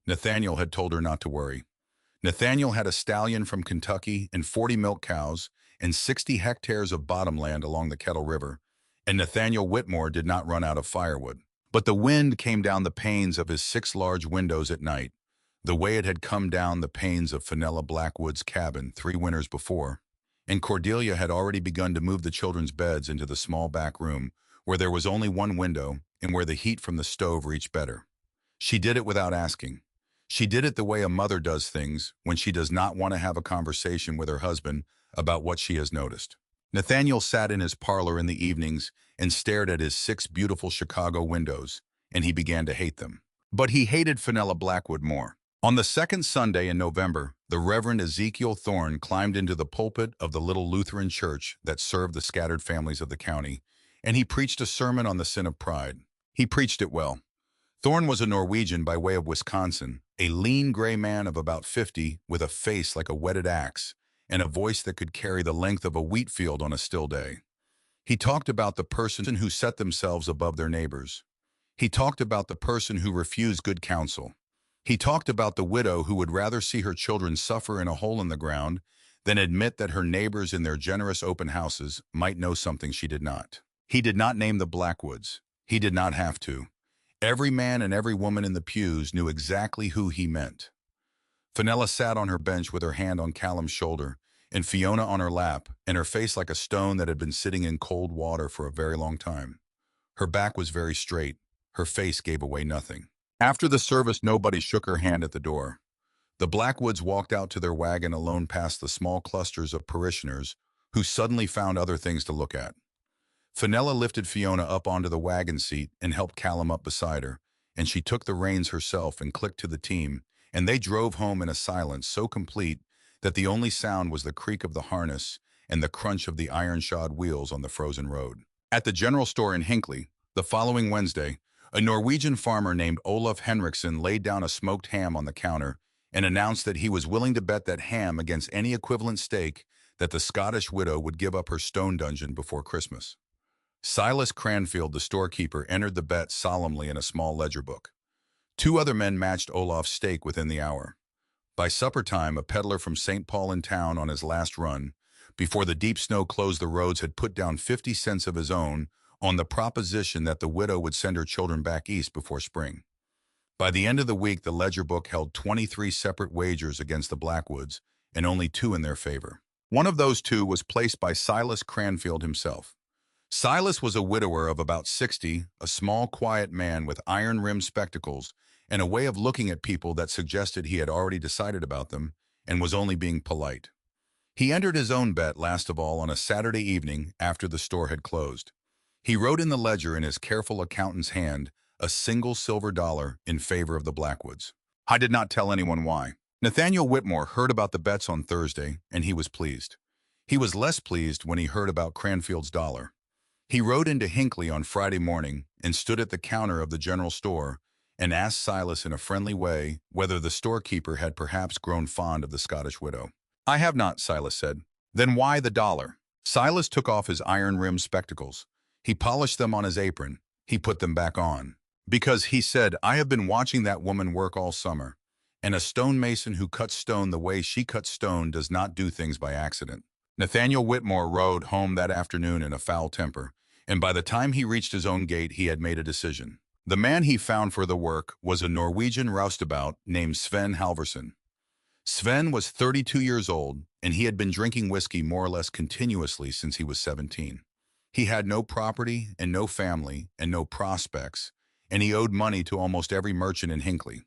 Nathaniel had told her not to worry. Nathaniel had a stallion from Kentucky and 40 milk cows and 60 hectares of bottomland along the Kettle River, and Nathaniel Whitmore did not run out of firewood. But the wind came down the panes of his 6 large windows at night, the way it had come down the panes of Fenella Blackwood's cabin 3 winters before, and Cordelia had already begun to move the children's beds into the small back room where there was only one window and where the heat from the stove reached better. She did it without asking. She did it the way a mother does things when she does not want to have a conversation with her husband about what she has noticed. Nathaniel sat in his parlor in the evenings and stared at his 6 beautiful Chicago windows, and he began to hate them. But he hated Fenella Blackwood more. On the second Sunday in November, the Reverend Ezekiel Thorne climbed into the pulpit of the little Lutheran church that served the scattered families of the county, and he preached a sermon on the sin of pride. He preached it well. Thorne was a Norwegian by way of Wisconsin, a lean gray man of about 50 with a face like a whetted axe and a voice that could carry the length of a wheat field on a still day. He talked about the person who set themselves above their neighbors. He talked about the person who refused good counsel. He talked about the widow who would rather see her children suffer in a hole in the ground than admit that her neighbors in their generous open houses might know something she did not. He did not name the Blackwoods. He did not have to. Every man and every woman in the pews knew exactly who he meant. Fenella sat on her bench with her hand on Callum's shoulder and Fiona on her lap, and her face like a stone that had been sitting in cold water for a very long time. Her back was very straight. Her face gave away nothing. After the service, nobody shook her hand at the door. The Blackwoods walked out to their wagon alone past the small clusters of parishioners who suddenly found other things to look at. Fenella lifted Fiona up onto the wagon seat and helped Callum up beside her, and she took the reins herself and clicked to the team, and they drove home in a silence so complete that the only sound was the creak of the harness and the crunch of the iron-shod wheels on the frozen road. At the general store in Hinckley, the following Wednesday, a Norwegian farmer named Olaf Henriksen laid down a smoked ham on the counter and announced that he was willing to bet that ham against any equivalent stake that the Scottish widow would give up her stone dungeon before Christmas. Silas Cranfield, the storekeeper, entered the bet solemnly in a small ledger book. 2 other men matched Olaf's stake within the hour. By supper time, a peddler from St. Paul in town on his last run, before the deep snow closed the roads, had put down 50 cents of his own on the proposition that the widow would send her children back east before spring. By the end of the week, the ledger book held 23 separate wagers against the Blackwoods, and only 2 in their favor. One of those 2 was placed by Silas Cranfield himself. Silas was a widower of about 60, a small, quiet man with iron-rimmed spectacles and a way of looking at people that suggested he had already decided about them and was only being polite. He entered his own bet last of all on a Saturday evening after the store had closed. He wrote in the ledger in his careful accountant's hand a single silver dollar in favor of the Blackwoods. I did not tell anyone why. Nathaniel Whitmore heard about the bets on Thursday, and he was pleased. He was less pleased when he heard about Cranfield's dollar. He rode into Hinckley on Friday morning and stood at the counter of the general store and asked Silas in a friendly way whether the storekeeper had perhaps grown fond of the Scottish widow. I have not, Silas said. Then why the dollar? Silas took off his iron-rimmed spectacles. He polished them on his apron. He put them back on. Because, he said, I have been watching that woman work all summer, and a stonemason who cuts stone the way she cuts stone does not do things by accident. Nathaniel Whitmore rode home that afternoon in a foul temper, And by the time he reached his own gate, he had made a decision. The man he found for the work was a Norwegian roustabout named Sven Halvorsen. Sven was 32 years old, and he had been drinking whiskey more or less continuously since he was 17. He had no property and no family and no prospects, and he owed money to almost every merchant in Hinckley.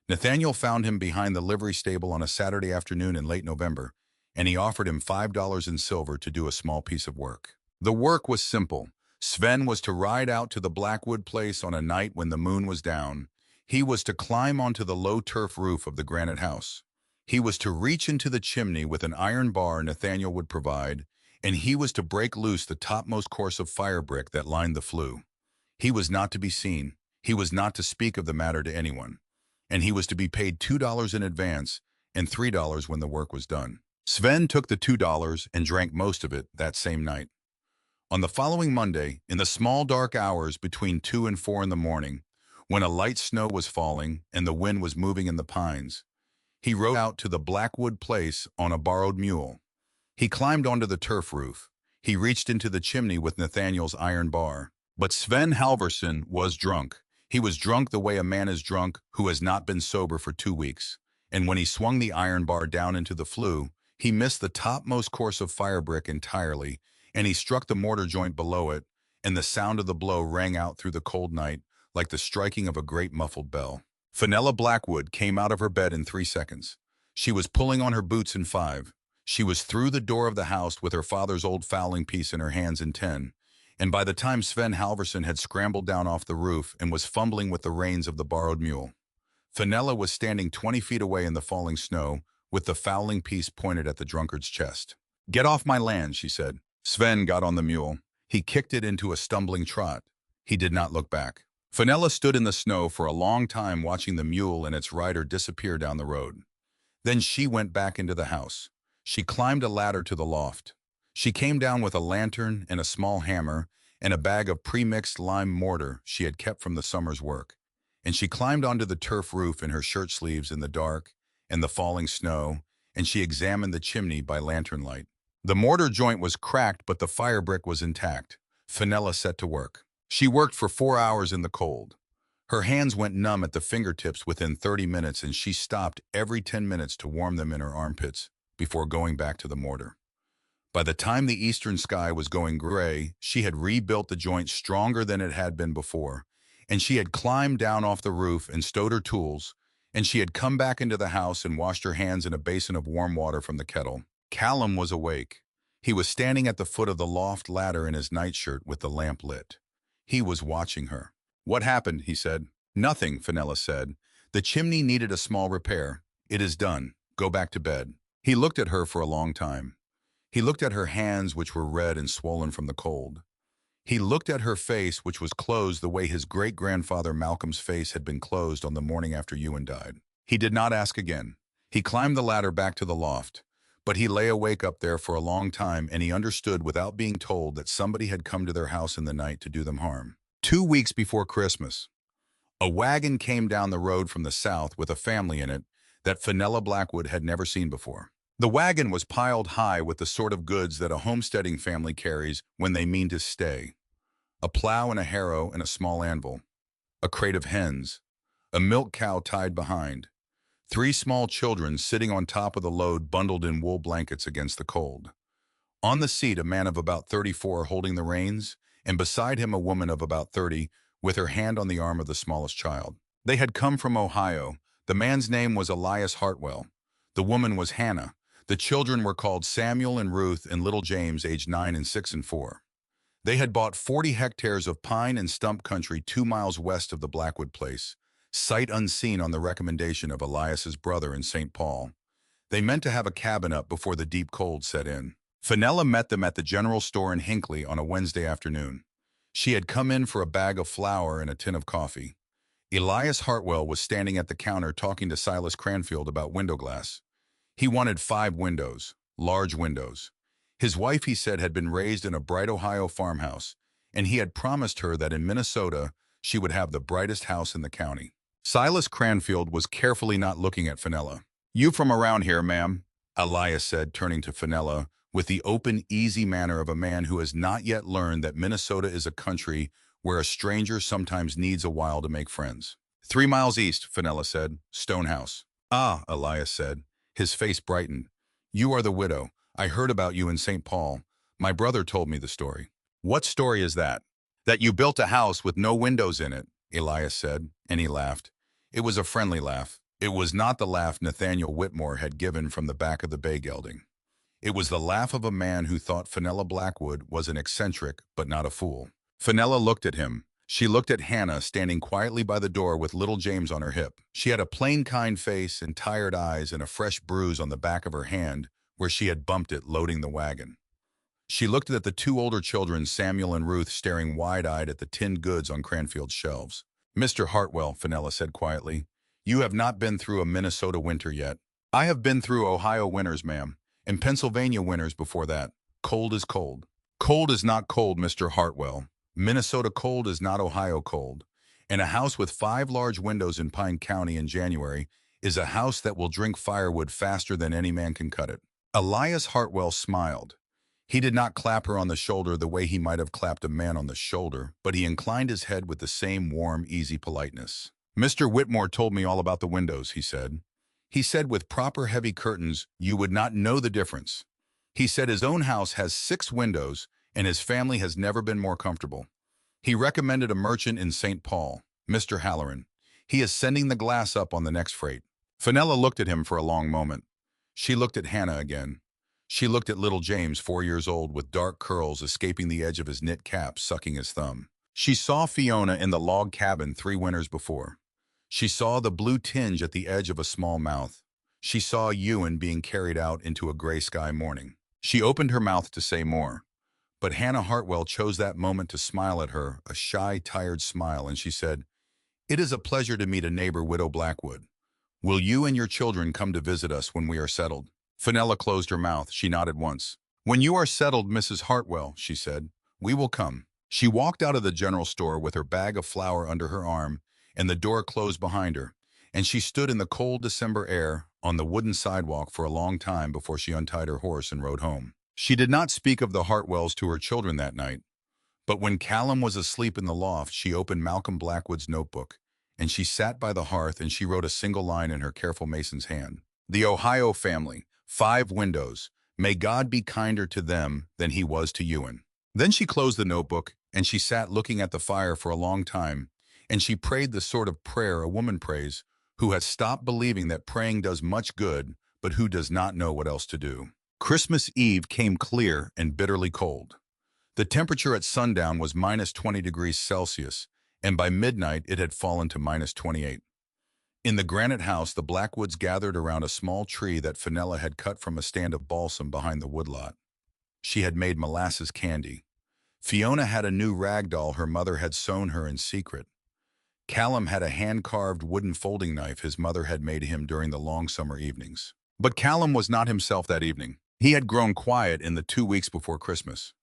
Nathaniel found him behind the livery stable on a Saturday afternoon in late November, and he offered him $5 in silver to do a small piece of work. The work was simple. Sven was to ride out to the Blackwood place on a night when the moon was down. He was to climb onto the low turf roof of the granite house. He was to reach into the chimney with an iron bar Nathaniel would provide, and he was to break loose the topmost course of fire brick that lined the flue. He was not to be seen. He was not to speak of the matter to anyone. And he was to be paid $2 in advance and $3 when the work was done. Sven took the $2 and drank most of it that same night. On the following Monday, in the small dark hours between 2 and 4 in the morning, when a light snow was falling and the wind was moving in the pines, he rode out to the Blackwood place on a borrowed mule. He climbed onto the turf roof. He reached into the chimney with Nathaniel's iron bar. But Sven Halvorsen was drunk. He was drunk the way a man is drunk who has not been sober for 2 weeks. And when he swung the iron bar down into the flue, he missed the topmost course of fire brick entirely, and he struck the mortar joint below it, and the sound of the blow rang out through the cold night like the striking of a great muffled bell. Fenella Blackwood came out of her bed in 3 seconds. She was pulling on her boots in 5. She was through the door of the house with her father's old fowling piece in her hands in 10. And by the time Sven Halvorsen had scrambled down off the roof and was fumbling with the reins of the borrowed mule, Fenella was standing 20 feet away in the falling snow with the fowling piece pointed at the drunkard's chest. "Get off my land," she said. Sven got on the mule. He kicked it into a stumbling trot. He did not look back. Fenella stood in the snow for a long time watching the mule and its rider disappear down the road. Then she went back into the house. She climbed a ladder to the loft. She came down with a lantern and a small hammer and a bag of pre-mixed lime mortar she had kept from the summer's work. And she climbed onto the turf roof in her shirt sleeves in the dark and the falling snow, and she examined the chimney by lantern light. The mortar joint was cracked, but the fire brick was intact. Fenella set to work. She worked for 4 hours in the cold. Her hands went numb at the fingertips within 30 minutes, and she stopped every 10 minutes to warm them in her armpits before going back to the mortar. By the time the eastern sky was going gray, she had rebuilt the joint stronger than it had been before, and she had climbed down off the roof and stowed her tools, and she had come back into the house and washed her hands in a basin of warm water from the kettle. Callum was awake. He was standing at the foot of the loft ladder in his nightshirt with the lamp lit. He was watching her. "What happened?" he said. "Nothing," Fenella said. "The chimney needed a small repair. It is done. Go back to bed." He looked at her for a long time. He looked at her hands, which were red and swollen from the cold. He looked at her face, which was closed the way his great-grandfather Malcolm's face had been closed on the morning after Ewan died. He did not ask again. He climbed the ladder back to the loft, but he lay awake up there for a long time, and he understood without being told that somebody had come to their house in the night to do them harm. 2 weeks before Christmas, a wagon came down the road from the south with a family in it that Fenella Blackwood had never seen before. The wagon was piled high with the sort of goods that a homesteading family carries when they mean to stay. A plow and a harrow and a small anvil, a crate of hens, a milk cow tied behind, 3 small children sitting on top of the load bundled in wool blankets against the cold. On the seat, a man of about 34 holding the reins, and beside him a woman of about 30 with her hand on the arm of the smallest child. They had come from Ohio. The man's name was Elias Hartwell. The woman was Hannah. The children were called Samuel and Ruth and little James, aged 9 and 6 and 4. They had bought 40 hectares of pine and stump country 2 miles west of the Blackwood place, sight unseen on the recommendation of Elias's brother in St. Paul. They meant to have a cabin up before the deep cold set in. Fenella met them at the general store in Hinckley on a Wednesday afternoon. She had come in for a bag of flour and a tin of coffee. Elias Hartwell was standing at the counter talking to Silas Cranfield about window glass. He wanted 5 windows, large windows. His wife, he said, had been raised in a bright Ohio farmhouse, and he had promised her that in Minnesota she would have the brightest house in the county. Silas Cranfield was carefully not looking at Fenella. "You from around here, ma'am?" Elias said, turning to Fenella with the open, easy manner of a man who has not yet learned that Minnesota is a country where a stranger sometimes needs a while to make friends. 3 miles east, Fenella said. Stonehouse. Ah, Elias said. His face brightened. You are the widow. I heard about you in St. Paul. My brother told me the story. What story is that? That you built a house with no windows in it, Elias said, and he laughed. It was a friendly laugh. It was not the laugh Nathaniel Whitmore had given from the back of the bay gelding. It was the laugh of a man who thought Fenella Blackwood was an eccentric, but not a fool. Fenella looked at him. She looked at Hannah standing quietly by the door with little James on her hip. She had a plain, kind face and tired eyes and a fresh bruise on the back of her hand where she had bumped it loading the wagon. She looked at the two older children, Samuel and Ruth, staring wide-eyed at the tinned goods on Cranfield's shelves. Mr. Hartwell, Fenella said quietly, you have not been through a Minnesota winter yet. I have been through Ohio winters, ma'am, and Pennsylvania winters before that. Cold is cold. Cold is not cold, Mr. Hartwell. Minnesota cold is not Ohio cold. And a house with 5 large windows in Pine County in January is a house that will drink firewood faster than any man can cut it. Elias Hartwell smiled. He did not clap her on the shoulder the way he might have clapped a man on the shoulder, but he inclined his head with the same warm, easy politeness. Mr. Whitmore told me all about the windows, he said. He said with proper heavy curtains, you would not know the difference. He said his own house has 6 windows, and his family has never been more comfortable. He recommended a merchant in St. Paul, Mr. Halloran. He is sending the glass up on the next freight. Fenella looked at him for a long moment. She looked at Hannah again. She looked at little James, 4 years old, with dark curls escaping the edge of his knit cap, sucking his thumb. She saw Fiona in the log cabin 3 winters before. She saw the blue tinge at the edge of a small mouth. She saw Ewan being carried out into a gray sky morning. She opened her mouth to say more, but Hannah Hartwell chose that moment to smile at her, a shy, tired smile, and she said, it is a pleasure to meet a neighbor, Widow Blackwood. Will you and your children come to visit us when we are settled? Fenella closed her mouth. She nodded once. When you are settled, Mrs. Hartwell, she said, we will come. She walked out of the general store with her bag of flour under her arm, and the door closed behind her, and she stood in the cold December air on the wooden sidewalk for a long time before she untied her horse and rode home. She did not speak of the Hartwells to her children that night, but when Callum was asleep in the loft, she opened Malcolm Blackwood's notebook, and she sat by the hearth and she wrote a single line in her careful mason's hand. The Ohio family, 5 windows. May God be kinder to them than he was to Ewan. Then she closed the notebook, and she sat looking at the fire for a long time, and she prayed the sort of prayer a woman prays who has stopped believing that praying does much good, but who does not know what else to do. Christmas Eve came clear and bitterly cold. The temperature at sundown was minus 20 degrees Celsius, and by midnight it had fallen to minus 28. In the granite house, the Blackwoods gathered around a small tree that Fenella had cut from a stand of balsam behind the woodlot. She had made molasses candy. Fiona had a new rag doll her mother had sewn her in secret. Callum had a hand-carved wooden folding knife his mother had made him during the long summer evenings. But Callum was not himself that evening. He had grown quiet in the 2 weeks before Christmas.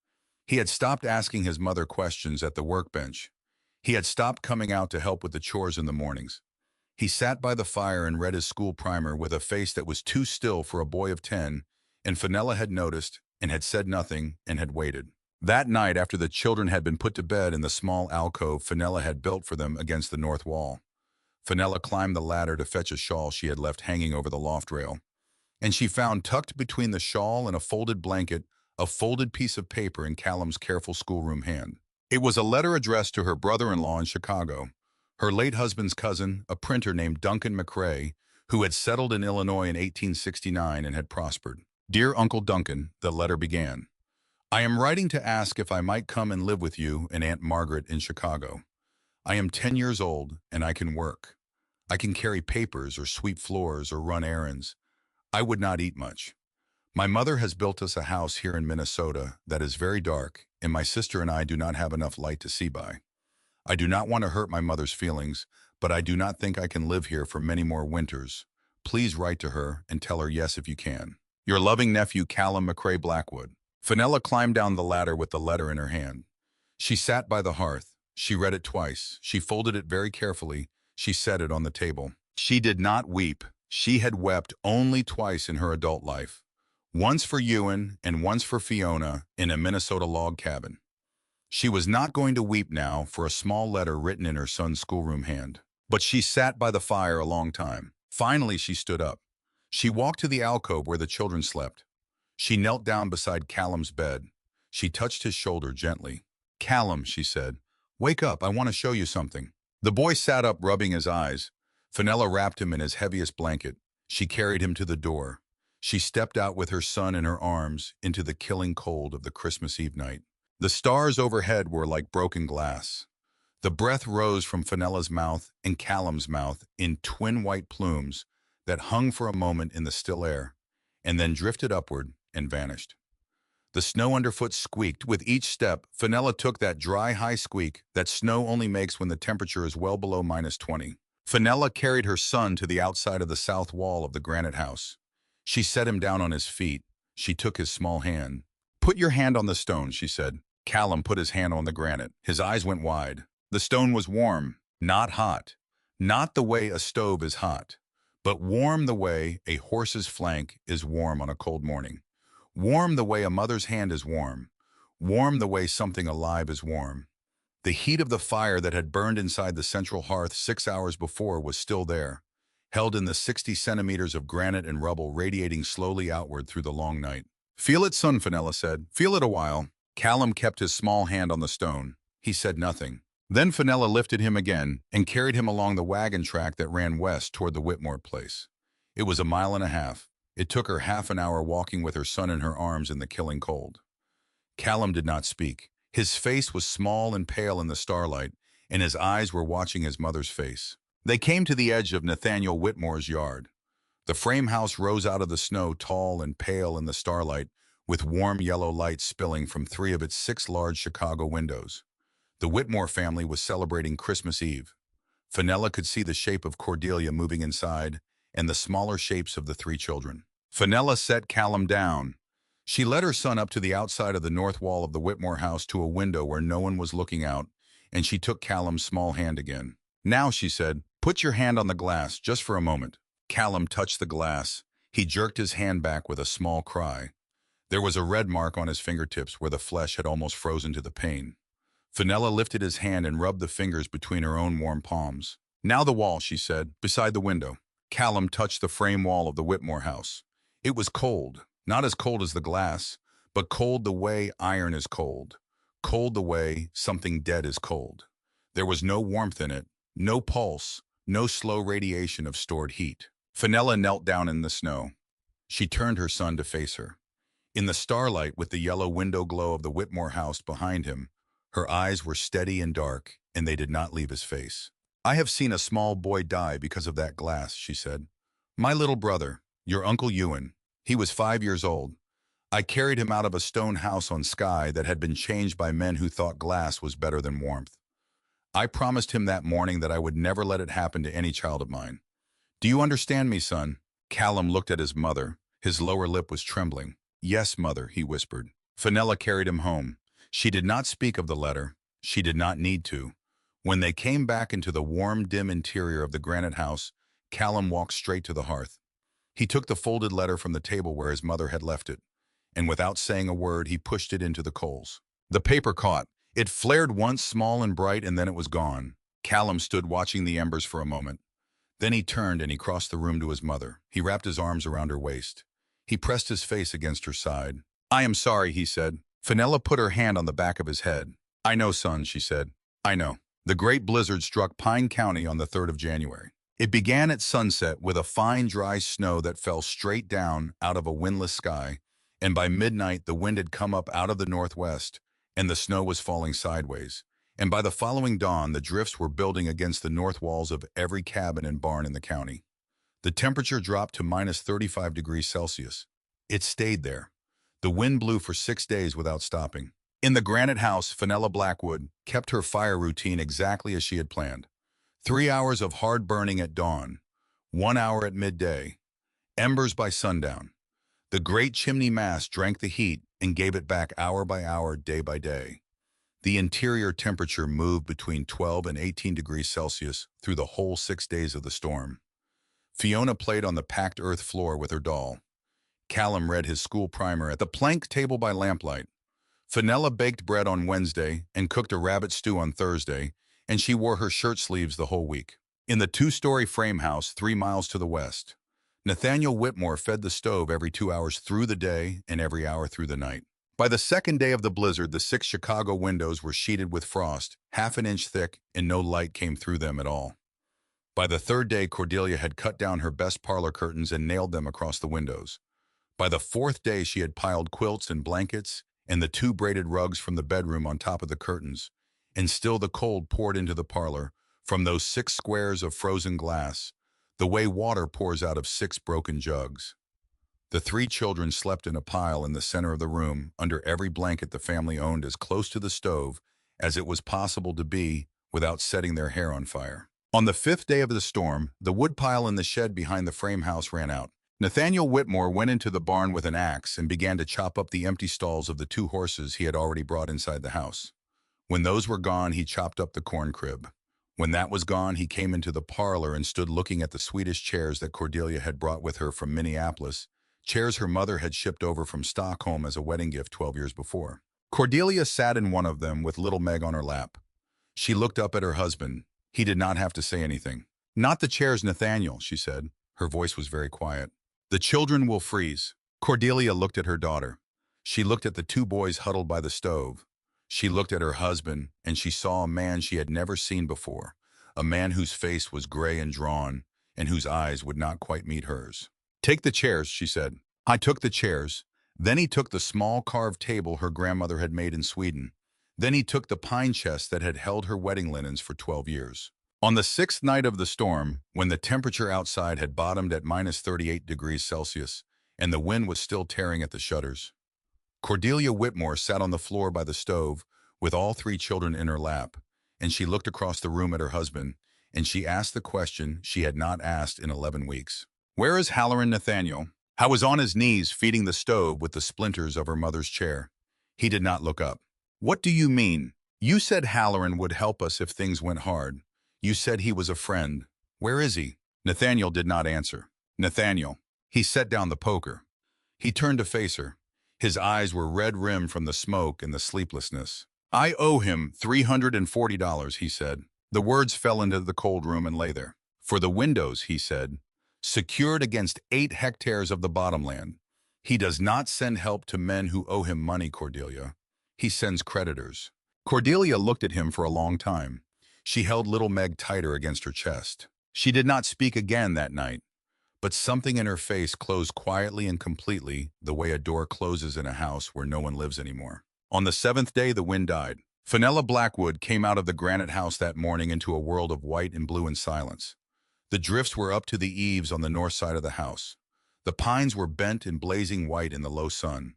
He had stopped asking his mother questions at the workbench. He had stopped coming out to help with the chores in the mornings. He sat by the fire and read his school primer with a face that was too still for a boy of 10, and Fenella had noticed and had said nothing and had waited. That night, after the children had been put to bed in the small alcove Fenella had built for them against the north wall, Fenella climbed the ladder to fetch a shawl she had left hanging over the loft rail, and she found tucked between the shawl and a folded blanket a folded piece of paper in Callum's careful schoolroom hand. It was a letter addressed to her brother-in-law in Chicago, her late husband's cousin, a printer named Duncan McRae, who had settled in Illinois in 1869 and had prospered. Dear Uncle Duncan, the letter began. I am writing to ask if I might come and live with you and Aunt Margaret in Chicago. I am 10 years old and I can work. I can carry papers or sweep floors or run errands. I would not eat much. My mother has built us a house here in Minnesota that is very dark, and my sister and I do not have enough light to see by. I do not want to hurt my mother's feelings, but I do not think I can live here for many more winters. Please write to her and tell her yes if you can. Your loving nephew, Callum McRae Blackwood. Fenella climbed down the ladder with the letter in her hand. She sat by the hearth. She read it twice. She folded it very carefully. She set it on the table. She did not weep. She had wept only twice in her adult life. Once for Ewan and once for Fiona in a Minnesota log cabin. She was not going to weep now for a small letter written in her son's schoolroom hand. But she sat by the fire a long time. Finally, she stood up. She walked to the alcove where the children slept. She knelt down beside Callum's bed. She touched his shoulder gently. "Callum," she said, "wake up, I want to show you something." The boy sat up, rubbing his eyes. Fenella wrapped him in his heaviest blanket. She carried him to the door. She stepped out with her son in her arms into the killing cold of the Christmas Eve night. The stars overhead were like broken glass. The breath rose from Fenella's mouth and Callum's mouth in twin white plumes that hung for a moment in the still air, and then drifted upward and vanished. The snow underfoot squeaked. With each step, Fenella took that dry, high squeak that snow only makes when the temperature is well below -20. Fenella carried her son to the outside of the south wall of the granite house. She set him down on his feet. She took his small hand. "Put your hand on the stone," she said. Callum put his hand on the granite. His eyes went wide. The stone was warm, not hot. Not the way a stove is hot, but warm the way a horse's flank is warm on a cold morning. Warm the way a mother's hand is warm. Warm the way something alive is warm. The heat of the fire that had burned inside the central hearth 6 hours before was still there, held in the 60 centimeters of granite and rubble radiating slowly outward through the long night. "Feel it, son," Fenella said. "Feel it a while." Callum kept his small hand on the stone. He said nothing. Then Fenella lifted him again and carried him along the wagon track that ran west toward the Whitmore place. It was a mile and a half. It took her half an hour walking with her son in her arms in the killing cold. Callum did not speak. His face was small and pale in the starlight, and his eyes were watching his mother's face. They came to the edge of Nathaniel Whitmore's yard. The frame house rose out of the snow, tall and pale in the starlight, with warm yellow light spilling from 3 of its 6 large Chicago windows. The Whitmore family was celebrating Christmas Eve. Fenella could see the shape of Cordelia moving inside and the smaller shapes of the 3 children. Fenella set Callum down. She led her son up to the outside of the north wall of the Whitmore house to a window where no one was looking out, and she took Callum's small hand again. "Now," she said, "put your hand on the glass just for a moment." Callum touched the glass. He jerked his hand back with a small cry. There was a red mark on his fingertips where the flesh had almost frozen to the pain. Fenella lifted his hand and rubbed the fingers between her own warm palms. "Now the wall," she said, "beside the window." Callum touched the frame wall of the Whitmore house. It was cold, not as cold as the glass, but cold the way iron is cold. Cold the way something dead is cold. There was no warmth in it, no pulse, no slow radiation of stored heat. Fenella knelt down in the snow. She turned her son to face her. In the starlight, with the yellow window glow of the Whitmore house behind him, her eyes were steady and dark, and they did not leave his face. "I have seen a small boy die because of that glass," she said. "My little brother, your Uncle Ewan. He was 5 years old. I carried him out of a stone house on Skye that had been changed by men who thought glass was better than warmth. I promised him that morning that I would never let it happen to any child of mine. Do you understand me, son?" Callum looked at his mother. His lower lip was trembling. "Yes, mother," he whispered. Fenella carried him home. She did not speak of the letter. She did not need to. When they came back into the warm, dim interior of the granite house, Callum walked straight to the hearth. He took the folded letter from the table where his mother had left it, and without saying a word, he pushed it into the coals. The paper caught. It flared once, small and bright, and then it was gone. Callum stood watching the embers for a moment. Then he turned and he crossed the room to his mother. He wrapped his arms around her waist. He pressed his face against her side. "I am sorry," he said. Fenella put her hand on the back of his head. "I know, son," she said. "I know." The great blizzard struck Pine County on the 3rd of January. It began at sunset with a fine, dry snow that fell straight down out of a windless sky, and by midnight the wind had come up out of the northwest, and the snow was falling sideways. And by the following dawn, the drifts were building against the north walls of every cabin and barn in the county. The temperature dropped to -35 degrees Celsius. It stayed there. The wind blew for 6 days without stopping. In the granite house, Fenella Blackwood kept her fire routine exactly as she had planned. 3 hours of hard burning at dawn, 1 hour at midday, embers by sundown. The great chimney mass drank the heat and gave it back hour by hour, day by day. The interior temperature moved between 12 and 18 degrees Celsius through the whole 6 days of the storm. Fiona played on the packed earth floor with her doll. Callum read his school primer at the plank table by lamplight. Fenella baked bread on Wednesday and cooked a rabbit stew on Thursday, and she wore her shirt sleeves the whole week. In the two-story frame house 3 miles to the west, Nathaniel Whitmore fed the stove every 2 hours through the day and every hour through the night. By the second day of the blizzard, the 6 Chicago windows were sheeted with frost, half an inch thick, and no light came through them at all. By the third day, Cordelia had cut down her best parlor curtains and nailed them across the windows. By the fourth day, she had piled quilts and blankets and the 2 braided rugs from the bedroom on top of the curtains, and still the cold poured into the parlor from those 6 squares of frozen glass, the way water pours out of 6 broken jugs. The 3 children slept in a pile in the center of the room, under every blanket the family owned, as close to the stove as it was possible to be without setting their hair on fire. On the 5th day of the storm, the woodpile in the shed behind the frame house ran out. Nathaniel Whitmore went into the barn with an axe and began to chop up the empty stalls of the 2 horses he had already brought inside the house. When those were gone, he chopped up the corn crib. When that was gone, he came into the parlor and stood looking at the Swedish chairs that Cordelia had brought with her from Minneapolis, chairs her mother had shipped over from Stockholm as a wedding gift 12 years before. Cordelia sat in one of them with little Meg on her lap. She looked up at her husband. He did not have to say anything. "Not the chairs, Nathaniel," she said. Her voice was very quiet. "The children will freeze." Cordelia looked at her daughter. She looked at the 2 boys huddled by the stove. She looked at her husband, and she saw a man she had never seen before, a man whose face was gray and drawn, and whose eyes would not quite meet hers. "Take the chairs," she said. I took the chairs. Then he took the small carved table her grandmother had made in Sweden. Then he took the pine chest that had held her wedding linens for 12 years. On the 6th night of the storm, when the temperature outside had bottomed at -38 degrees Celsius, and the wind was still tearing at the shutters, Cordelia Whitmore sat on the floor by the stove with all 3 children in her lap, and she looked across the room at her husband, and she asked the question she had not asked in 11 weeks. "Where is Halloran Nathaniel?" I was on his knees feeding the stove with the splinters of her mother's chair. He did not look up. "What do you mean? You said Halloran would help us if things went hard. You said he was a friend. Where is he?" Nathaniel did not answer. "Nathaniel." He set down the poker. He turned to face her. His eyes were red-rimmed from the smoke and the sleeplessness. "I owe him $340, he said. The words fell into the cold room and lay there. "For the windows," he said, "secured against 8 hectares of the bottomland. He does not send help to men who owe him money, Cordelia. He sends creditors." Cordelia looked at him for a long time. She held little Meg tighter against her chest. She did not speak again that night, but something in her face closed quietly and completely, the way a door closes in a house where no one lives anymore. On the 7th day, the wind died. Fenella Blackwood came out of the granite house that morning into a world of white and blue and silence. The drifts were up to the eaves on the north side of the house. The pines were bent and blazing white in the low sun.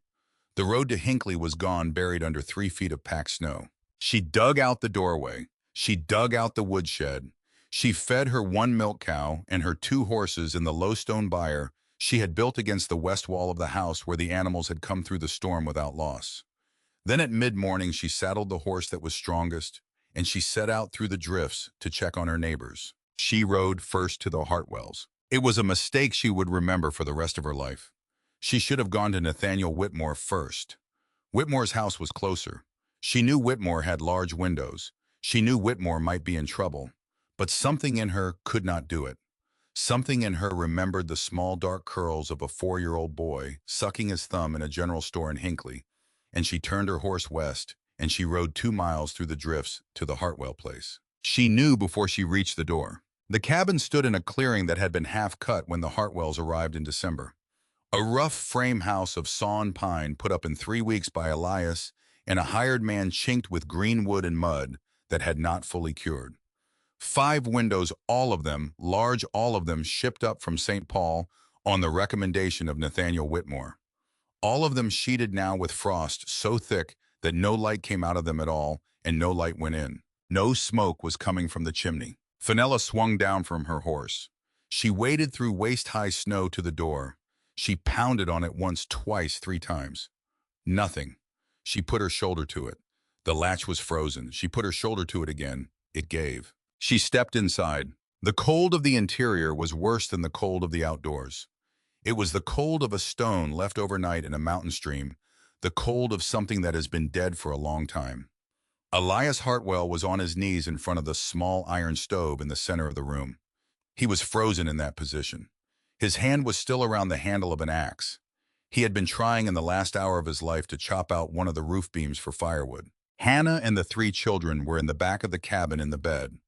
The road to Hinckley was gone, buried under 3 feet of packed snow. She dug out the doorway. She dug out the woodshed. She fed her 1 milk cow and her 2 horses in the low stone byre she had built against the west wall of the house where the animals had come through the storm without loss. Then at mid-morning she saddled the horse that was strongest, and she set out through the drifts to check on her neighbors. She rode first to the Hartwells. It was a mistake she would remember for the rest of her life. She should have gone to Nathaniel Whitmore first. Whitmore's house was closer. She knew Whitmore had large windows. She knew Whitmore might be in trouble. But something in her could not do it. Something in her remembered the small dark curls of a 4-year-old boy sucking his thumb in a general store in Hinckley, and she turned her horse west, and she rode 2 miles through the drifts to the Hartwell place. She knew before she reached the door. The cabin stood in a clearing that had been half cut when the Hartwells arrived in December. A rough frame house of sawn pine put up in 3 weeks by Elias and a hired man chinked with green wood and mud that had not fully cured. 5 windows, all of them, large, all of them shipped up from St. Paul on the recommendation of Nathaniel Whitmore. All of them sheeted now with frost so thick that no light came out of them at all and no light went in. No smoke was coming from the chimney. Fenella swung down from her horse. She waded through waist-high snow to the door. She pounded on it once, twice, 3 times. Nothing. She put her shoulder to it. The latch was frozen. She put her shoulder to it again. It gave. She stepped inside. The cold of the interior was worse than the cold of the outdoors. It was the cold of a stone left overnight in a mountain stream, the cold of something that has been dead for a long time. Elias Hartwell was on his knees in front of the small iron stove in the center of the room. He was frozen in that position. His hand was still around the handle of an axe. He had been trying in the last hour of his life to chop out one of the roof beams for firewood. Hannah and the three children were in the back of the cabin in the bed,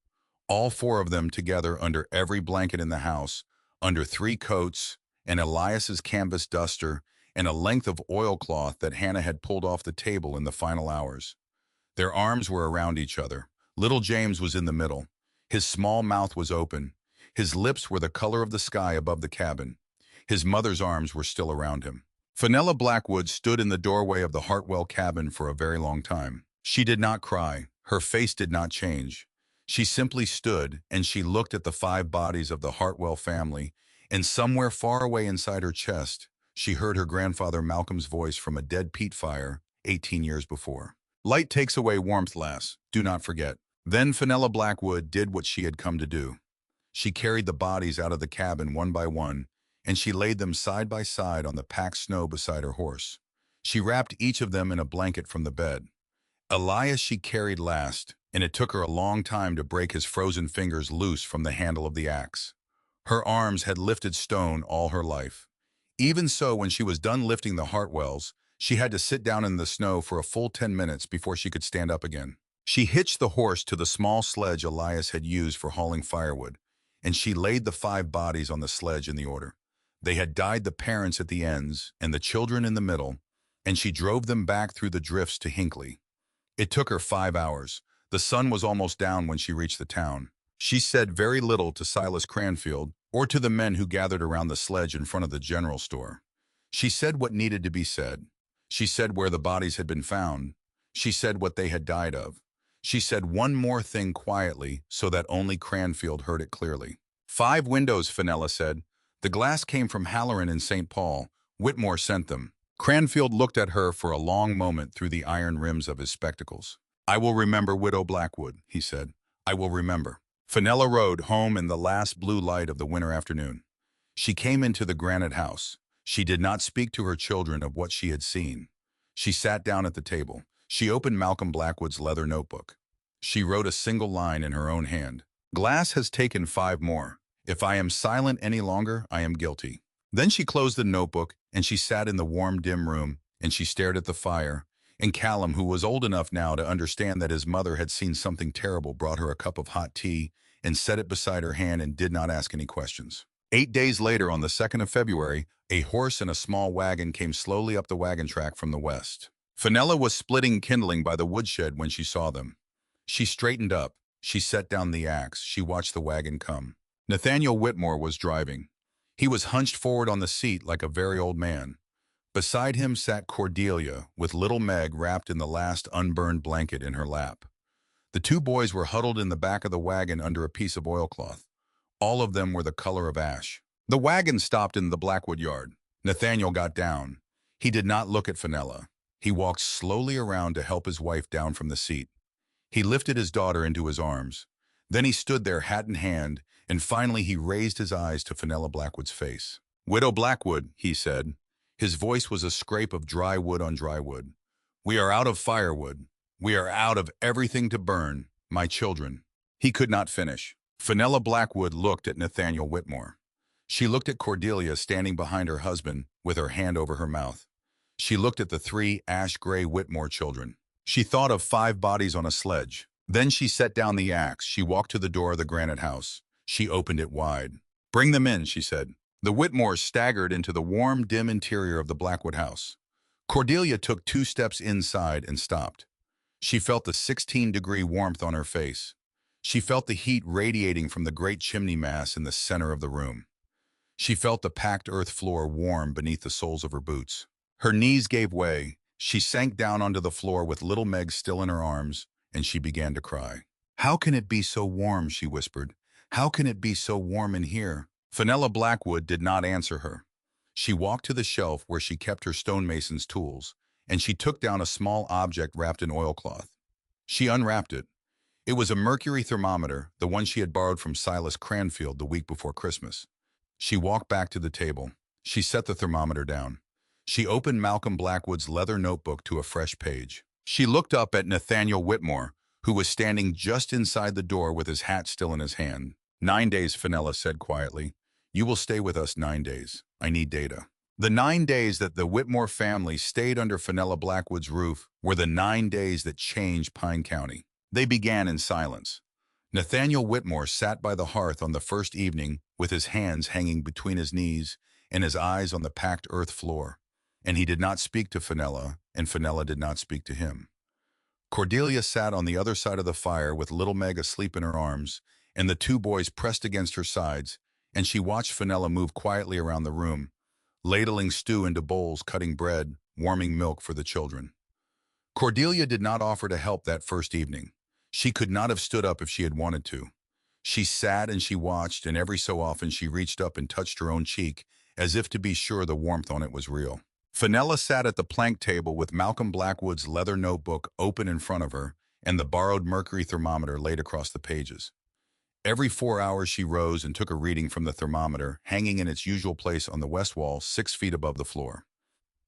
all four of them together under every blanket in the house, under three coats, and Elias's canvas duster, and a length of oilcloth that Hannah had pulled off the table in the final hours. Their arms were around each other. Little James was in the middle. His small mouth was open. His lips were the color of the sky above the cabin. His mother's arms were still around him. Fenella Blackwood stood in the doorway of the Hartwell cabin for a very long time. She did not cry. Her face did not change. She simply stood, and she looked at the five bodies of the Hartwell family, and somewhere far away inside her chest, she heard her grandfather Malcolm's voice from a dead peat fire 18 years before. Light takes away warmth, lass. Do not forget. Then Fenella Blackwood did what she had come to do. She carried the bodies out of the cabin one by one, and she laid them side by side on the packed snow beside her horse. She wrapped each of them in a blanket from the bed. Elias she carried last, and it took her a long time to break his frozen fingers loose from the handle of the axe. Her arms had lifted stone all her life. Even so, when she was done lifting the Hartwells, she had to sit down in the snow for a full 10 minutes before she could stand up again. She hitched the horse to the small sledge Elias had used for hauling firewood, and she laid the five bodies on the sledge in the order. They had died, the parents at the ends and the children in the middle, and she drove them back through the drifts to Hinckley. It took her 5 hours. The sun was almost down when she reached the town. She said very little to Silas Cranfield or to the men who gathered around the sledge in front of the general store. She said what needed to be said. She said where the bodies had been found. She said what they had died of. She said one more thing quietly so that only Cranfield heard it clearly. 5 windows, Fenella said. The glass came from Halloran in St. Paul. Whitmore sent them. Cranfield looked at her for a long moment through the iron rims of his spectacles. I will remember Widow Blackwood, he said. I will remember. Fenella rode home in the last blue light of the winter afternoon. She came into the granite house. She did not speak to her children of what she had seen. She sat down at the table. She opened Malcolm Blackwood's leather notebook. She wrote a single line in her own hand. Glass has taken 5 more. If I am silent any longer, I am guilty. Then she closed the notebook, and she sat in the warm, dim room, and she stared at the fire. And Callum, who was old enough now to understand that his mother had seen something terrible, brought her a cup of hot tea and set it beside her hand and did not ask any questions. 8 days later, on the 2nd of February, a horse and a small wagon came slowly up the wagon track from the west. Fenella was splitting kindling by the woodshed when she saw them. She straightened up. She set down the axe. She watched the wagon come. Nathaniel Whitmore was driving. He was hunched forward on the seat like a very old man. Beside him sat Cordelia, with little Meg wrapped in the last unburned blanket in her lap. The 2 boys were huddled in the back of the wagon under a piece of oilcloth. All of them were the color of ash. The wagon stopped in the Blackwood yard. Nathaniel got down. He did not look at Fenella. He walked slowly around to help his wife down from the seat. He lifted his daughter into his arms. Then he stood there, hat in hand, and finally he raised his eyes to Fenella Blackwood's face. Widow Blackwood, he said. His voice was a scrape of dry wood on dry wood. We are out of firewood. We are out of everything to burn, my children. He could not finish. Fenella Blackwood looked at Nathaniel Whitmore. She looked at Cordelia standing behind her husband with her hand over her mouth. She looked at the 3 ash-gray Whitmore children. She thought of 5 bodies on a sledge. Then she set down the axe. She walked to the door of the granite house. She opened it wide. Bring them in, she said. The Whitmores staggered into the warm, dim interior of the Blackwood house. Cordelia took 2 steps inside and stopped. She felt the 16-degree warmth on her face. She felt the heat radiating from the great chimney mass in the center of the room. She felt the packed earth floor warm beneath the soles of her boots. Her knees gave way. She sank down onto the floor with little Meg still in her arms, and she began to cry. How can it be so warm, she whispered. How can it be so warm in here? Fenella Blackwood did not answer her. She walked to the shelf where she kept her stonemason's tools, and she took down a small object wrapped in oilcloth. She unwrapped it. It was a mercury thermometer, the one she had borrowed from Silas Cranfield the week before Christmas. She walked back to the table. She set the thermometer down. She opened Malcolm Blackwood's leather notebook to a fresh page. She looked up at Nathaniel Whitmore, who was standing just inside the door with his hat still in his hand. 9 days, Fenella said quietly. You will stay with us 9 days. I need data. The 9 days that the Whitmore family stayed under Fenella Blackwood's roof were the 9 days that changed Pine County. They began in silence. Nathaniel Whitmore sat by the hearth on the first evening with his hands hanging between his knees and his eyes on the packed earth floor. And he did not speak to Fenella, and Fenella did not speak to him. Cordelia sat on the other side of the fire with little Meg asleep in her arms, and the two boys pressed against her sides, and she watched Fenella move quietly around the room, ladling stew into bowls, cutting bread, warming milk for the children. Cordelia did not offer to help that first evening. She could not have stood up if she had wanted to. She sat and she watched, and every so often she reached up and touched her own cheek, as if to be sure the warmth on it was real. Fenella sat at the plank table with Malcolm Blackwood's leather notebook open in front of her and the borrowed mercury thermometer laid across the pages. Every 4 hours she rose and took a reading from the thermometer, hanging in its usual place on the west wall 6 feet above the floor.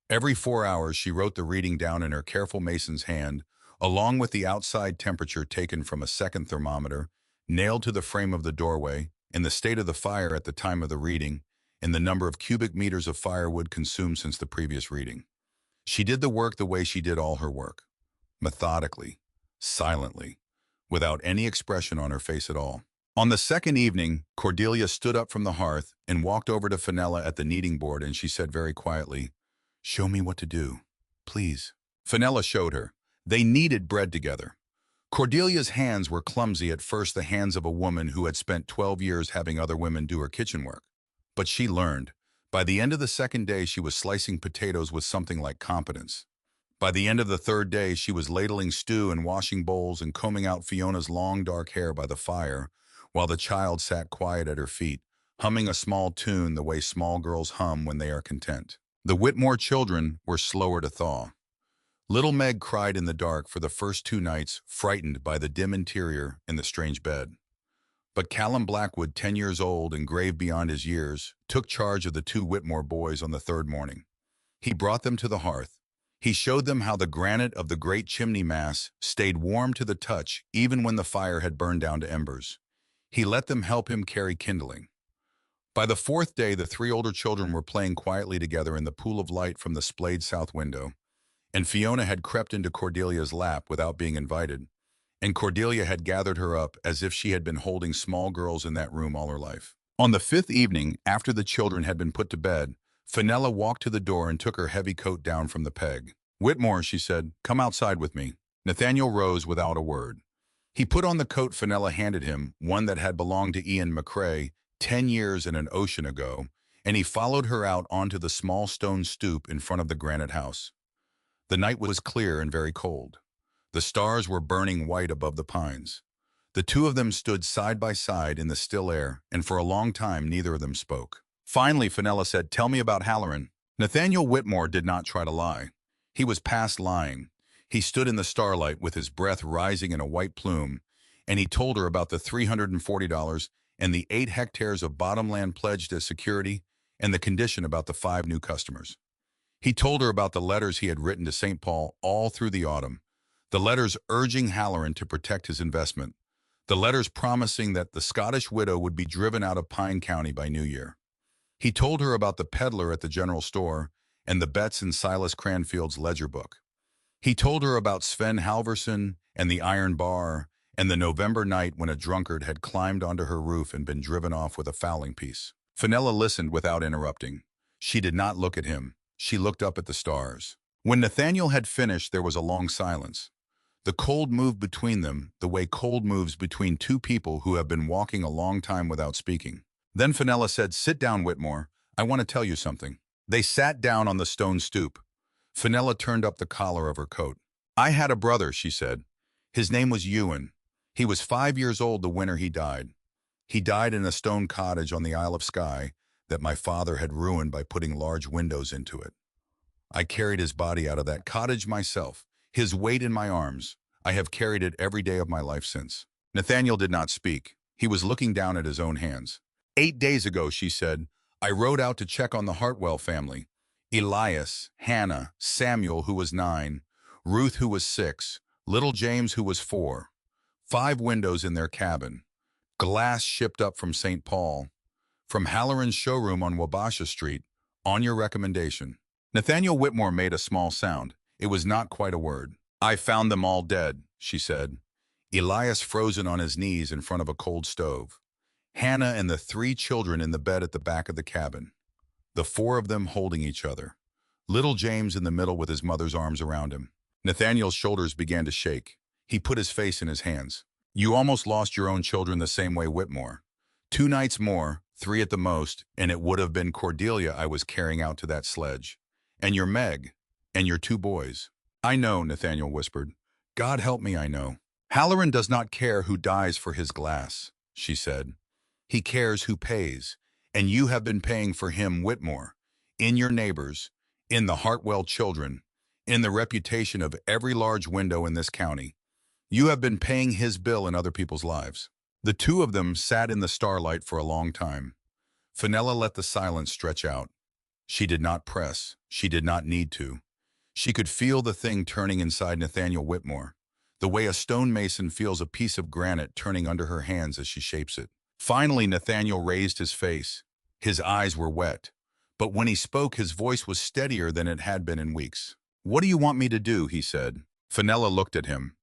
Every 4 hours she wrote the reading down in her careful mason's hand, along with the outside temperature taken from a second thermometer, nailed to the frame of the doorway, and the state of the fire at the time of the reading, and the number of cubic meters of firewood consumed since the previous reading. She did the work the way she did all her work, methodically, silently, without any expression on her face at all. On the second evening, Cordelia stood up from the hearth and walked over to Fenella at the kneading board, and she said very quietly, "Show me what to do, please." Fenella showed her. They kneaded bread together. Cordelia's hands were clumsy, at first the hands of a woman who had spent 12 years having other women do her kitchen work. But she learned. By the end of the second day, she was slicing potatoes with something like competence. By the end of the third day, she was ladling stew and washing bowls and combing out Fiona's long dark hair by the fire, while the child sat quiet at her feet, humming a small tune the way small girls hum when they are content. The Whitmore children were slower to thaw. Little Meg cried in the dark for the first 2 nights, frightened by the dim interior and the strange bed. But Callum Blackwood, 10 years old and grave beyond his years, took charge of the 2 Whitmore boys on the third morning. He brought them to the hearth. He showed them how the granite of the great chimney mass stayed warm to the touch even when the fire had burned down to embers. He let them help him carry kindling. By the 4th day, the 3 older children were playing quietly together in the pool of light from the splayed south window, and Fiona had crept into Cordelia's lap without being invited, and Cordelia had gathered her up as if she had been holding small girls in that room all her life. On the 5th evening, after the children had been put to bed, Fenella walked to the door and took her heavy coat down from the peg. "Whitmore," she said, "come outside with me." Nathaniel rose without a word. He put on the coat Fenella handed him, one that had belonged to Ian McCrae 10 years and an ocean ago, and he followed her out onto the small stone stoop in front of the granite house. The night was clear and very cold. The stars were burning white above the pines. The 2 of them stood side by side in the still air, and for a long time neither of them spoke. Finally, Fenella said, "Tell me about Halloran." Nathaniel Whitmore did not try to lie. He was past lying. He stood in the starlight with his breath rising in a white plume, and he told her about the $340 and the 8 hectares of bottomland pledged as security and the condition about the 5 new customers. He told her about the letters he had written to St. Paul all through the autumn, the letters urging Halloran to protect his investment, the letters promising that the Scottish widow would be driven out of Pine County by New Year. He told her about the peddler at the general store and the bets in Silas Cranfield's ledger book. He told her about Sven Halverson and the iron bar and the November night when a drunkard had climbed onto her roof and been driven off with a fowling piece. Fenella listened without interrupting. She did not look at him. She looked up at the stars. When Nathaniel had finished, there was a long silence. The cold moved between them, the way cold moves between 2 people who have been walking a long time without speaking. Then Fenella said, "Sit down, Whitmore. I want to tell you something." They sat down on the stone stoop. Fenella turned up the collar of her coat. "I had a brother," she said. "His name was Ewan. He was 5 years old the winter he died. He died in a stone cottage on the Isle of Skye that my father had ruined by putting large windows into it. I carried his body out of that cottage myself, his weight in my arms. I have carried it every day of my life since." Nathaniel did not speak. He was looking down at his own hands. 8 days ago," she said, I rode out to check on the Hartwell family. Elias, Hannah, Samuel, who was 9, Ruth, who was 6, little James, who was 4. 5 windows in their cabin. Glass shipped up from St. Paul. From Halloran's showroom on Wabasha Street, on your recommendation. Nathaniel Whitmore made a small sound. It was not quite a word. I found them all dead, she said. Elias frozen on his knees in front of a cold stove. Hannah and the 3 children in the bed at the back of the cabin. The 4 of them holding each other. Little James in the middle with his mother's arms around him. Nathaniel's shoulders began to shake. He put his face in his hands. You almost lost your own children the same way Whitmore. 2 nights more, 3 at the most, and it would have been Cordelia I was carrying out to that sledge. And your Meg, and your 2 boys. I know, Nathaniel whispered. God help me, I know. Halloran does not care who dies for his glass, she said. He cares who pays, and you have been paying for him, Whitmore, in your neighbors, in the Hartwell children, in the reputation of every large window in this county. You have been paying his bill in other people's lives. The 2 of them sat in the starlight for a long time. Fenella let the silence stretch out. She did not press. She did not need to. She could feel the thing turning inside Nathaniel Whitmore, the way a stonemason feels a piece of granite turning under her hands as she shapes it. Finally, Nathaniel raised his face. His eyes were wet, but when he spoke, his voice was steadier than it had been in weeks. What do you want me to do? He said. Fenella looked at him.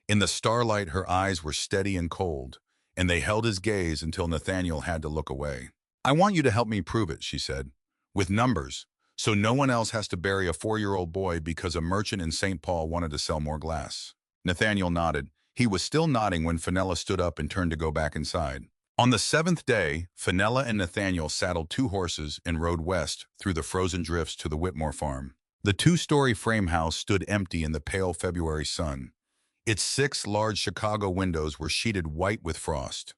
In the starlight, her eyes were steady and cold, and they held his gaze until Nathaniel had to look away. I want you to help me prove it, she said, with numbers, so no one else has to bury a 4-year-old boy because a merchant in St. Paul wanted to sell more glass. Nathaniel nodded. He was still nodding when Fenella stood up and turned to go back inside. On the 7th day, Fenella and Nathaniel saddled 2 horses and rode west through the frozen drifts to the Whitmore farm. The 2-story frame house stood empty in the pale February sun. Its 6 large Chicago windows were sheeted white with frost.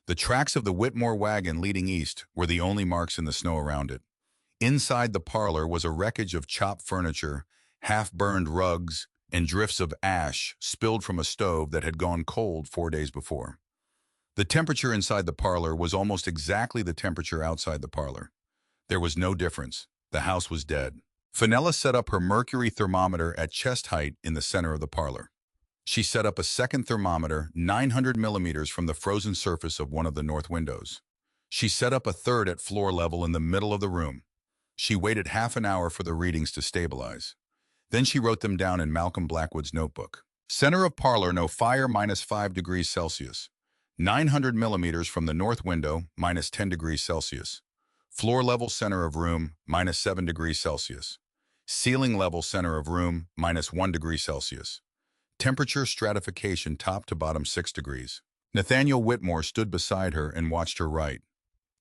The tracks of the Whitmore wagon leading east were the only marks in the snow around it. Inside the parlor was a wreckage of chopped furniture, half-burned rugs, and drifts of ash spilled from a stove that had gone cold 4 days before. The temperature inside the parlor was almost exactly the temperature outside the parlor. There was no difference. The house was dead. Fenella set up her mercury thermometer at chest height in the center of the parlor. She set up a second thermometer 900 millimeters from the frozen surface of one of the north windows. She set up a third at floor level in the middle of the room. She waited half an hour for the readings to stabilize. Then she wrote them down in Malcolm Blackwood's notebook. Center of parlor, no fire, -5 degrees Celsius. 900 millimeters from the north window, -10 degrees Celsius. Floor level center of room, -7 degrees Celsius. Ceiling level center of room, -1 degree Celsius. Temperature stratification top to bottom 6 degrees. Nathaniel Whitmore stood beside her and watched her write.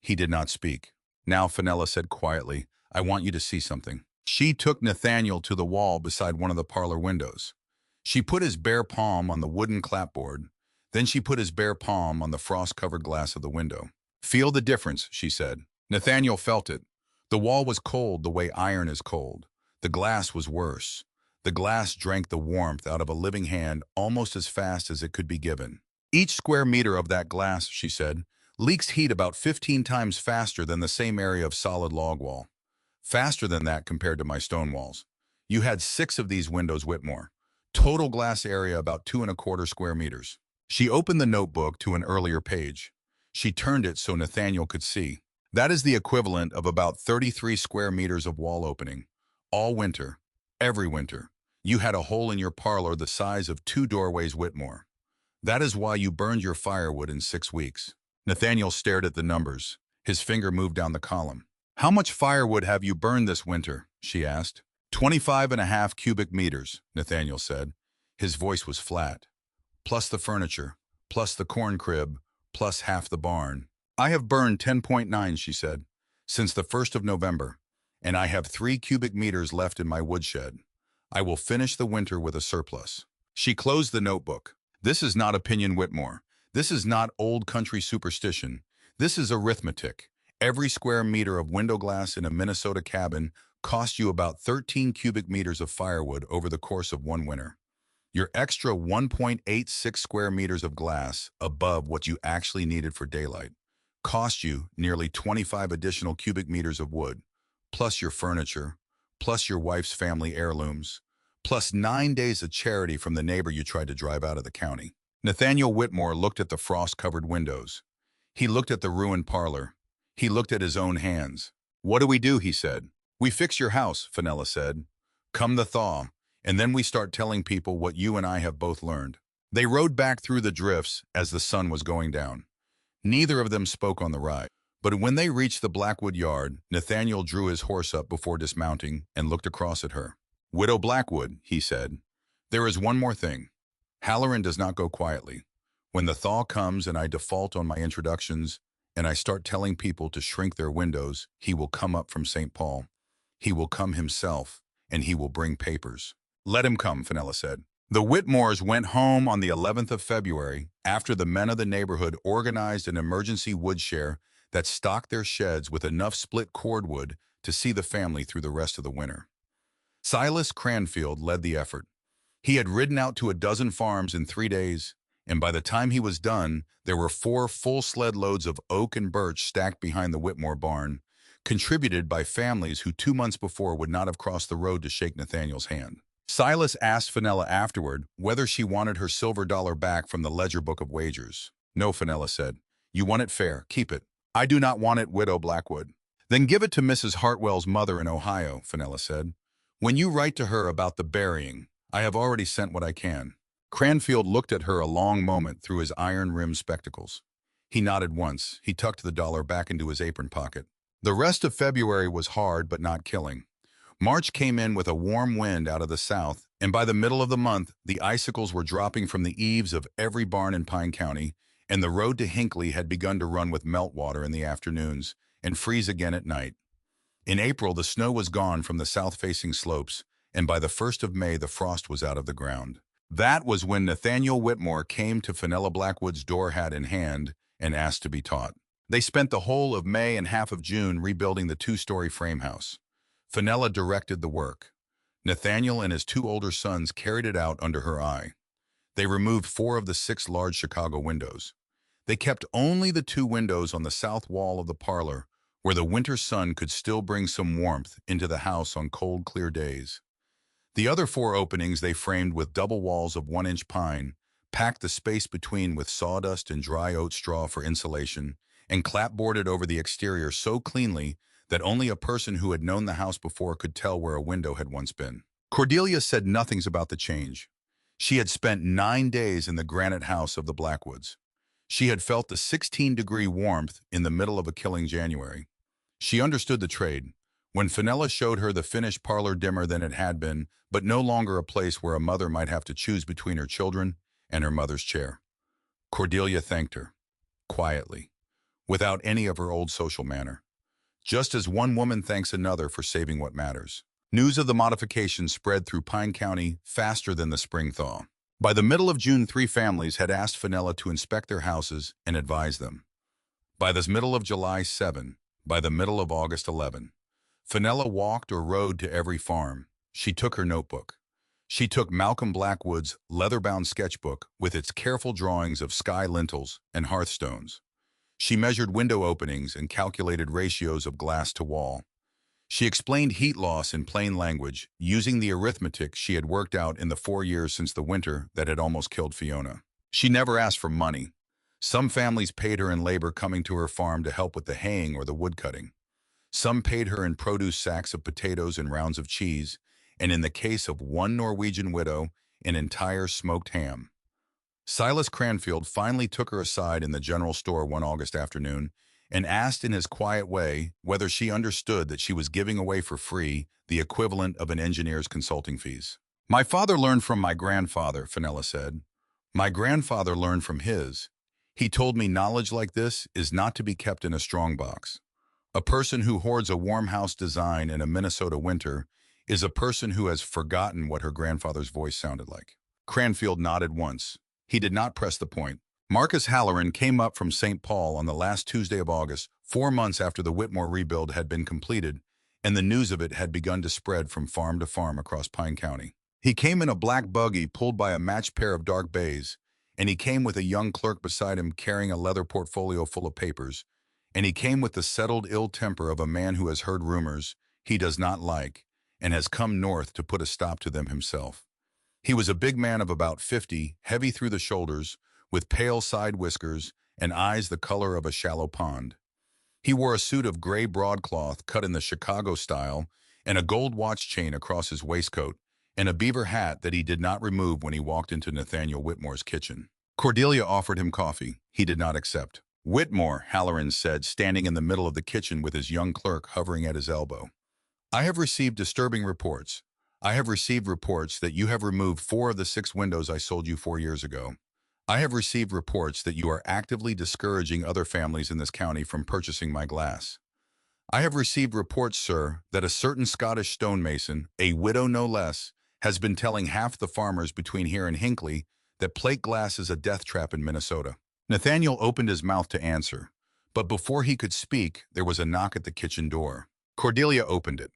He did not speak. Now Fenella said quietly, I want you to see something. She took Nathaniel to the wall beside one of the parlor windows. She put his bare palm on the wooden clapboard. Then she put his bare palm on the frost-covered glass of the window. Feel the difference, she said. Nathaniel felt it. The wall was cold the way iron is cold. The glass was worse. The glass drank the warmth out of a living hand almost as fast as it could be given. Each square meter of that glass, she said, leaks heat about 15 times faster than the same area of solid log wall. Faster than that compared to my stone walls. You had 6 of these windows, Whitmore. Total glass area about 2¼ square meters. She opened the notebook to an earlier page. She turned it so Nathaniel could see. That is the equivalent of about 33 square meters of wall opening. All winter. Every winter. You had a hole in your parlor the size of 2 doorways, Whitmore. That is why you burned your firewood in 6 weeks. Nathaniel stared at the numbers. His finger moved down the column. How much firewood have you burned this winter? She asked. 25½ cubic meters, Nathaniel said. His voice was flat. Plus the furniture, plus the corn crib, plus half the barn. I have burned 10.9, she said, since the 1st of November, and I have 3 cubic meters left in my woodshed. I will finish the winter with a surplus. She closed the notebook. This is not opinion, Whitmore. This is not old country superstition. This is arithmetic. Every square meter of window glass in a Minnesota cabin cost you about 13 cubic meters of firewood over the course of one winter. Your extra 1.86 square meters of glass above what you actually needed for daylight cost you nearly 25 additional cubic meters of wood, plus your furniture, plus your wife's family heirlooms, plus 9 days of charity from the neighbor you tried to drive out of the county. Nathaniel Whitmore looked at the frost-covered windows. He looked at the ruined parlor. He looked at his own hands. "What do we do?" he said. "We fix your house," Fenella said. "Come the thaw, and then we start telling people what you and I have both learned." They rode back through the drifts as the sun was going down. Neither of them spoke on the ride. But when they reached the Blackwood yard, Nathaniel drew his horse up before dismounting and looked across at her. "Widow Blackwood," he said, "there is one more thing. Halloran does not go quietly. When the thaw comes and I default on my introductions and I start telling people to shrink their windows, he will come up from St. Paul. He will come himself, and he will bring papers." "Let him come," Fenella said. The Whitmores went home on the 11th of February after the men of the neighborhood organized an emergency wood share that stocked their sheds with enough split cordwood to see the family through the rest of the winter. Silas Cranfield led the effort. He had ridden out to a dozen farms in 3 days, and by the time he was done, there were 4 full sled loads of oak and birch stacked behind the Whitmore barn, contributed by families who 2 months before would not have crossed the road to shake Nathaniel's hand. Silas asked Fenella afterward whether she wanted her silver dollar back from the ledger book of wagers. "No," Fenella said. "You want it fair. Keep it." "I do not want it, Widow Blackwood." "Then give it to Mrs. Hartwell's mother in Ohio," Fenella said. "When you write to her about the burying, I have already sent what I can." Cranfield looked at her a long moment through his iron-rimmed spectacles. He nodded once. He tucked the dollar back into his apron pocket. The rest of February was hard but not killing. March came in with a warm wind out of the south, and by the middle of the month, the icicles were dropping from the eaves of every barn in Pine County, and the road to Hinckley had begun to run with meltwater in the afternoons and freeze again at night. In April, the snow was gone from the south-facing slopes, and by the 1st of May, the frost was out of the ground. That was when Nathaniel Whitmore came to Fenella Blackwood's door, hat in hand, and asked to be taught. They spent the whole of May and half of June rebuilding the 2-story frame house. Fenella directed the work. Nathaniel and his 2 older sons carried it out under her eye. They removed 4 of the 6 large Chicago windows. They kept only the 2 windows on the south wall of the parlor, where the winter sun could still bring some warmth into the house on cold, clear days. The other 4 openings they framed with double walls of 1-inch pine, packed the space between with sawdust and dry oat straw for insulation, and clapboarded over the exterior so cleanly that only a person who had known the house before could tell where a window had once been. Cordelia said nothing about the change. She had spent 9 days in the granite house of the Blackwoods. She had felt the 16-degree warmth in the middle of a killing January. She understood the trade. When Fenella showed her the finished parlor dimmer than it had been, but no longer a place where a mother might have to choose between her children and her mother's chair. Cordelia thanked her, quietly, without any of her old social manner. Just as one woman thanks another for saving what matters. News of the modification spread through Pine County faster than the spring thaw. By the middle of June, 3 families had asked Fenella to inspect their houses and advise them. By the middle of July, 7. By the middle of August, 11. Fenella walked or rode to every farm. She took her notebook. She took Malcolm Blackwood's leather-bound sketchbook with its careful drawings of sky lintels and hearthstones. She measured window openings and calculated ratios of glass to wall. She explained heat loss in plain language, using the arithmetic she had worked out in the 4 years since the winter that had almost killed Fiona. She never asked for money. Some families paid her in labor coming to her farm to help with the haying or the wood cutting. Some paid her in produce sacks of potatoes and rounds of cheese, and in the case of one Norwegian widow, an entire smoked ham. Silas Cranfield finally took her aside in the general store one August afternoon and asked in his quiet way whether she understood that she was giving away for free the equivalent of an engineer's consulting fees. "My father learned from my grandfather," Fenella said. "My grandfather learned from his. He told me knowledge like this is not to be kept in a strongbox. A person who hoards a warm house design in a Minnesota winter is a person who has forgotten what her grandfather's voice sounded like." Cranfield nodded once. He did not press the point. Marcus Halloran came up from St. Paul on the last Tuesday of August, 4 months after the Whitmore rebuild had been completed, and the news of it had begun to spread from farm to farm across Pine County. He came in a black buggy pulled by a matched pair of dark bays, and he came with a young clerk beside him carrying a leather portfolio full of papers. and he came with the settled ill temper of a man who has heard rumors he does not like and has come north to put a stop to them himself. He was a big man of about 50, heavy through the shoulders, with pale side whiskers and eyes the color of a shallow pond. He wore a suit of gray broadcloth cut in the Chicago style and a gold watch chain across his waistcoat and a beaver hat that he did not remove when he walked into Nathaniel Whitmore's kitchen. Cordelia offered him coffee. He did not accept. "Whitmore," Halloran said, standing in the middle of the kitchen with his young clerk hovering at his elbow. "I have received disturbing reports. I have received reports that you have removed 4 of the 6 windows I sold you 4 years ago. I have received reports that you are actively discouraging other families in this county from purchasing my glass. I have received reports, sir, that a certain Scottish stonemason, a widow no less, has been telling half the farmers between here and Hinckley that plate glass is a death trap in Minnesota." Nathaniel opened his mouth to answer, but before he could speak, there was a knock at the kitchen door. Cordelia opened it.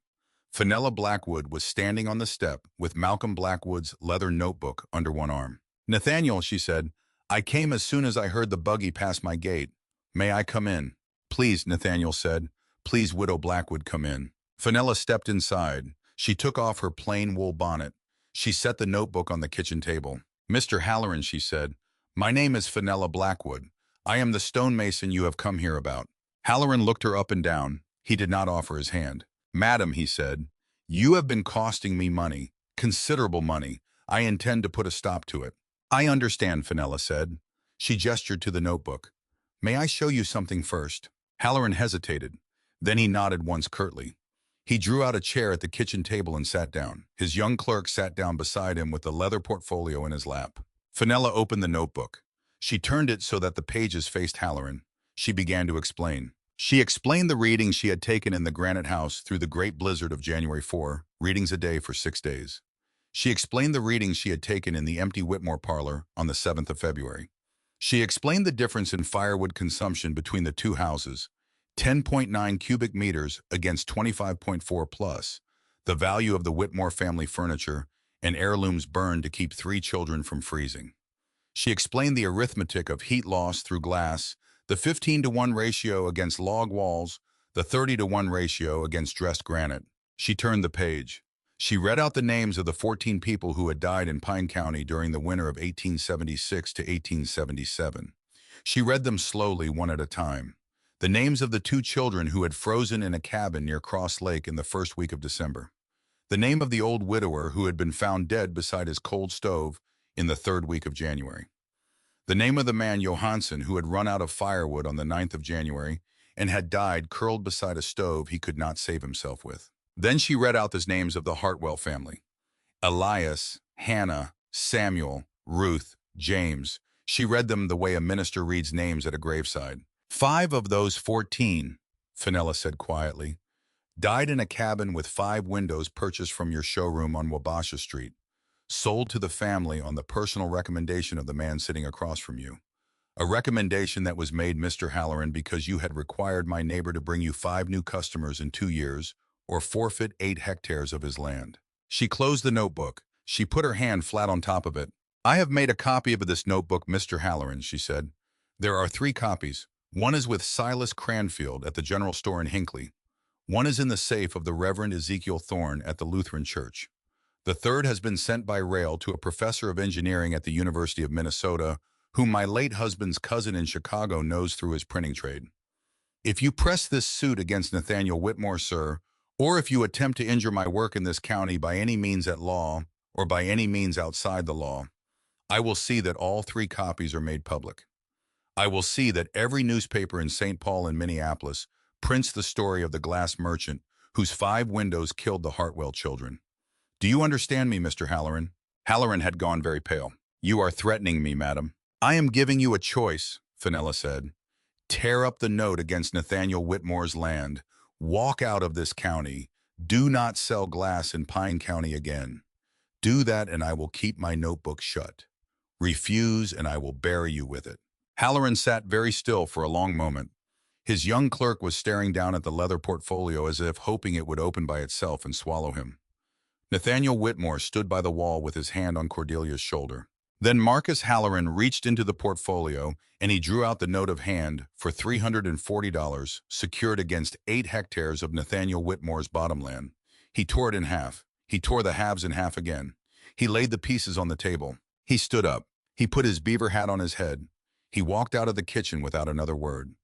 Fenella Blackwood was standing on the step with Malcolm Blackwood's leather notebook under one arm. "Nathaniel," she said, "I came as soon as I heard the buggy pass my gate. May I come in?" "Please," Nathaniel said. "Please, Widow Blackwood, come in." Fenella stepped inside. She took off her plain wool bonnet. She set the notebook on the kitchen table. "Mr. Halloran," she said, "my name is Fenella Blackwood. I am the stonemason you have come here about." Halloran looked her up and down. He did not offer his hand. "Madam," he said, "you have been costing me money, considerable money. I intend to put a stop to it." "I understand," Fenella said. She gestured to the notebook. "May I show you something first?" Halloran hesitated. Then he nodded once curtly. He drew out a chair at the kitchen table and sat down. His young clerk sat down beside him with the leather portfolio in his lap. Fenella opened the notebook. She turned it so that the pages faced Halloran. She began to explain. She explained the readings she had taken in the Granite House through the great blizzard of January 4, readings a day for 6 days. She explained the readings she had taken in the empty Whitmore parlor on the 7th of February. She explained the difference in firewood consumption between the 2 houses, 10.9 cubic meters against 25.4 plus, the value of the Whitmore family furniture, and heirlooms burned to keep 3 children from freezing. She explained the arithmetic of heat loss through glass, the 15-to-1 ratio against log walls, the 30-to-1 ratio against dressed granite. She turned the page. She read out the names of the 14 people who had died in Pine County during the winter of 1876 to 1877. She read them slowly, one at a time. The names of the 2 children who had frozen in a cabin near Cross Lake in the first week of December. The name of the old widower who had been found dead beside his cold stove in the 3rd week of January. The name of the man Johansson who had run out of firewood on the 9th of January and had died curled beside a stove he could not save himself with. Then she read out the names of the Hartwell family. Elias, Hannah, Samuel, Ruth, James. She read them the way a minister reads names at a graveside. 5 of those 14, Fenella said quietly, died in a cabin with 5 windows purchased from your showroom on Wabasha Street, sold to the family on the personal recommendation of the man sitting across from you. A recommendation that was made, Mr. Halloran, because you had required my neighbor to bring you 5 new customers in 2 years, or forfeit 8 hectares of his land. She closed the notebook. She put her hand flat on top of it. "I have made a copy of this notebook, Mr. Halloran," she said. "There are 3 copies. One is with Silas Cranfield at the general store in Hinckley. One is in the safe of the Reverend Ezekiel Thorne at the Lutheran Church. The 3rd has been sent by rail to a professor of engineering at the University of Minnesota, whom my late husband's cousin in Chicago knows through his printing trade. If you press this suit against Nathaniel Whitmore, sir, or if you attempt to injure my work in this county by any means at law or by any means outside the law, I will see that all 3 copies are made public. I will see that every newspaper in St. Paul and Minneapolis prints the story of the glass merchant whose 5 windows killed the Hartwell children. Do you understand me, Mr. Halloran?" Halloran had gone very pale. "You are threatening me, madam." "I am giving you a choice," Fenella said. "Tear up the note against Nathaniel Whitmore's land. Walk out of this county. Do not sell glass in Pine County again. Do that and I will keep my notebook shut. Refuse and I will bury you with it." Halloran sat very still for a long moment. His young clerk was staring down at the leather portfolio as if hoping it would open by itself and swallow him. Nathaniel Whitmore stood by the wall with his hand on Cordelia's shoulder. Then Marcus Halloran reached into the portfolio and he drew out the note of hand for $340 secured against 8 hectares of Nathaniel Whitmore's bottomland. He tore it in half. He tore the halves in half again. He laid the pieces on the table. He stood up. He put his beaver hat on his head. He walked out of the kitchen without another word.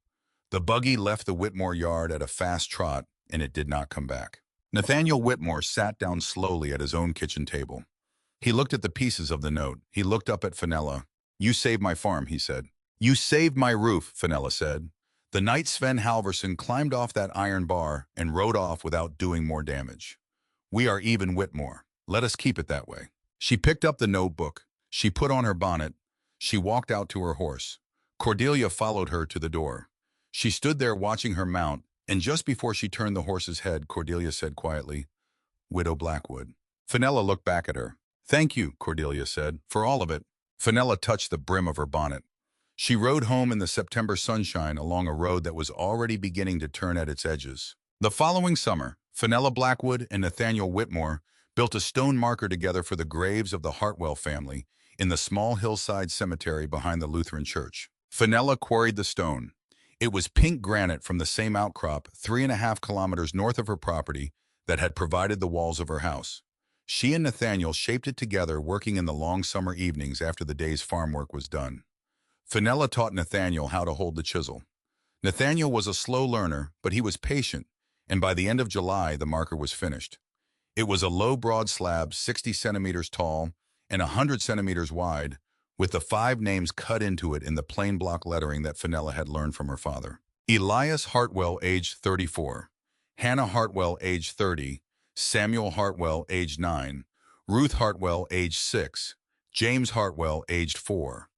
The buggy left the Whitmore yard at a fast trot, and it did not come back. Nathaniel Whitmore sat down slowly at his own kitchen table. He looked at the pieces of the note. He looked up at Fenella. "You saved my farm," he said. "You saved my roof," Fenella said. The night Sven Halverson climbed off that iron bar and rode off without doing more damage. "We are even, Whitmore. Let us keep it that way." She picked up the notebook. She put on her bonnet. She walked out to her horse. Cordelia followed her to the door. She stood there watching her mount, and just before she turned the horse's head, Cordelia said quietly, "Widow Blackwood." Fenella looked back at her. "Thank you," Cordelia said, "for all of it." Fenella touched the brim of her bonnet. She rode home in the September sunshine along a road that was already beginning to turn at its edges. The following summer, Fenella Blackwood and Nathaniel Whitmore built a stone marker together for the graves of the Hartwell family in the small hillside cemetery behind the Lutheran church. Fenella quarried the stone. It was pink granite from the same outcrop 3.5 kilometers north of her property that had provided the walls of her house. She and Nathaniel shaped it together, working in the long summer evenings after the day's farm work was done. Fenella taught Nathaniel how to hold the chisel. Nathaniel was a slow learner, but he was patient, and by the end of July, the marker was finished. It was a low, broad slab, 60 centimeters tall and 100 centimeters wide, with the 5 names cut into it in the plain block lettering that Fenella had learned from her father. Elias Hartwell, age 34. Hannah Hartwell, age 30. Samuel Hartwell, age 9. Ruth Hartwell, age 6. James Hartwell, aged 4.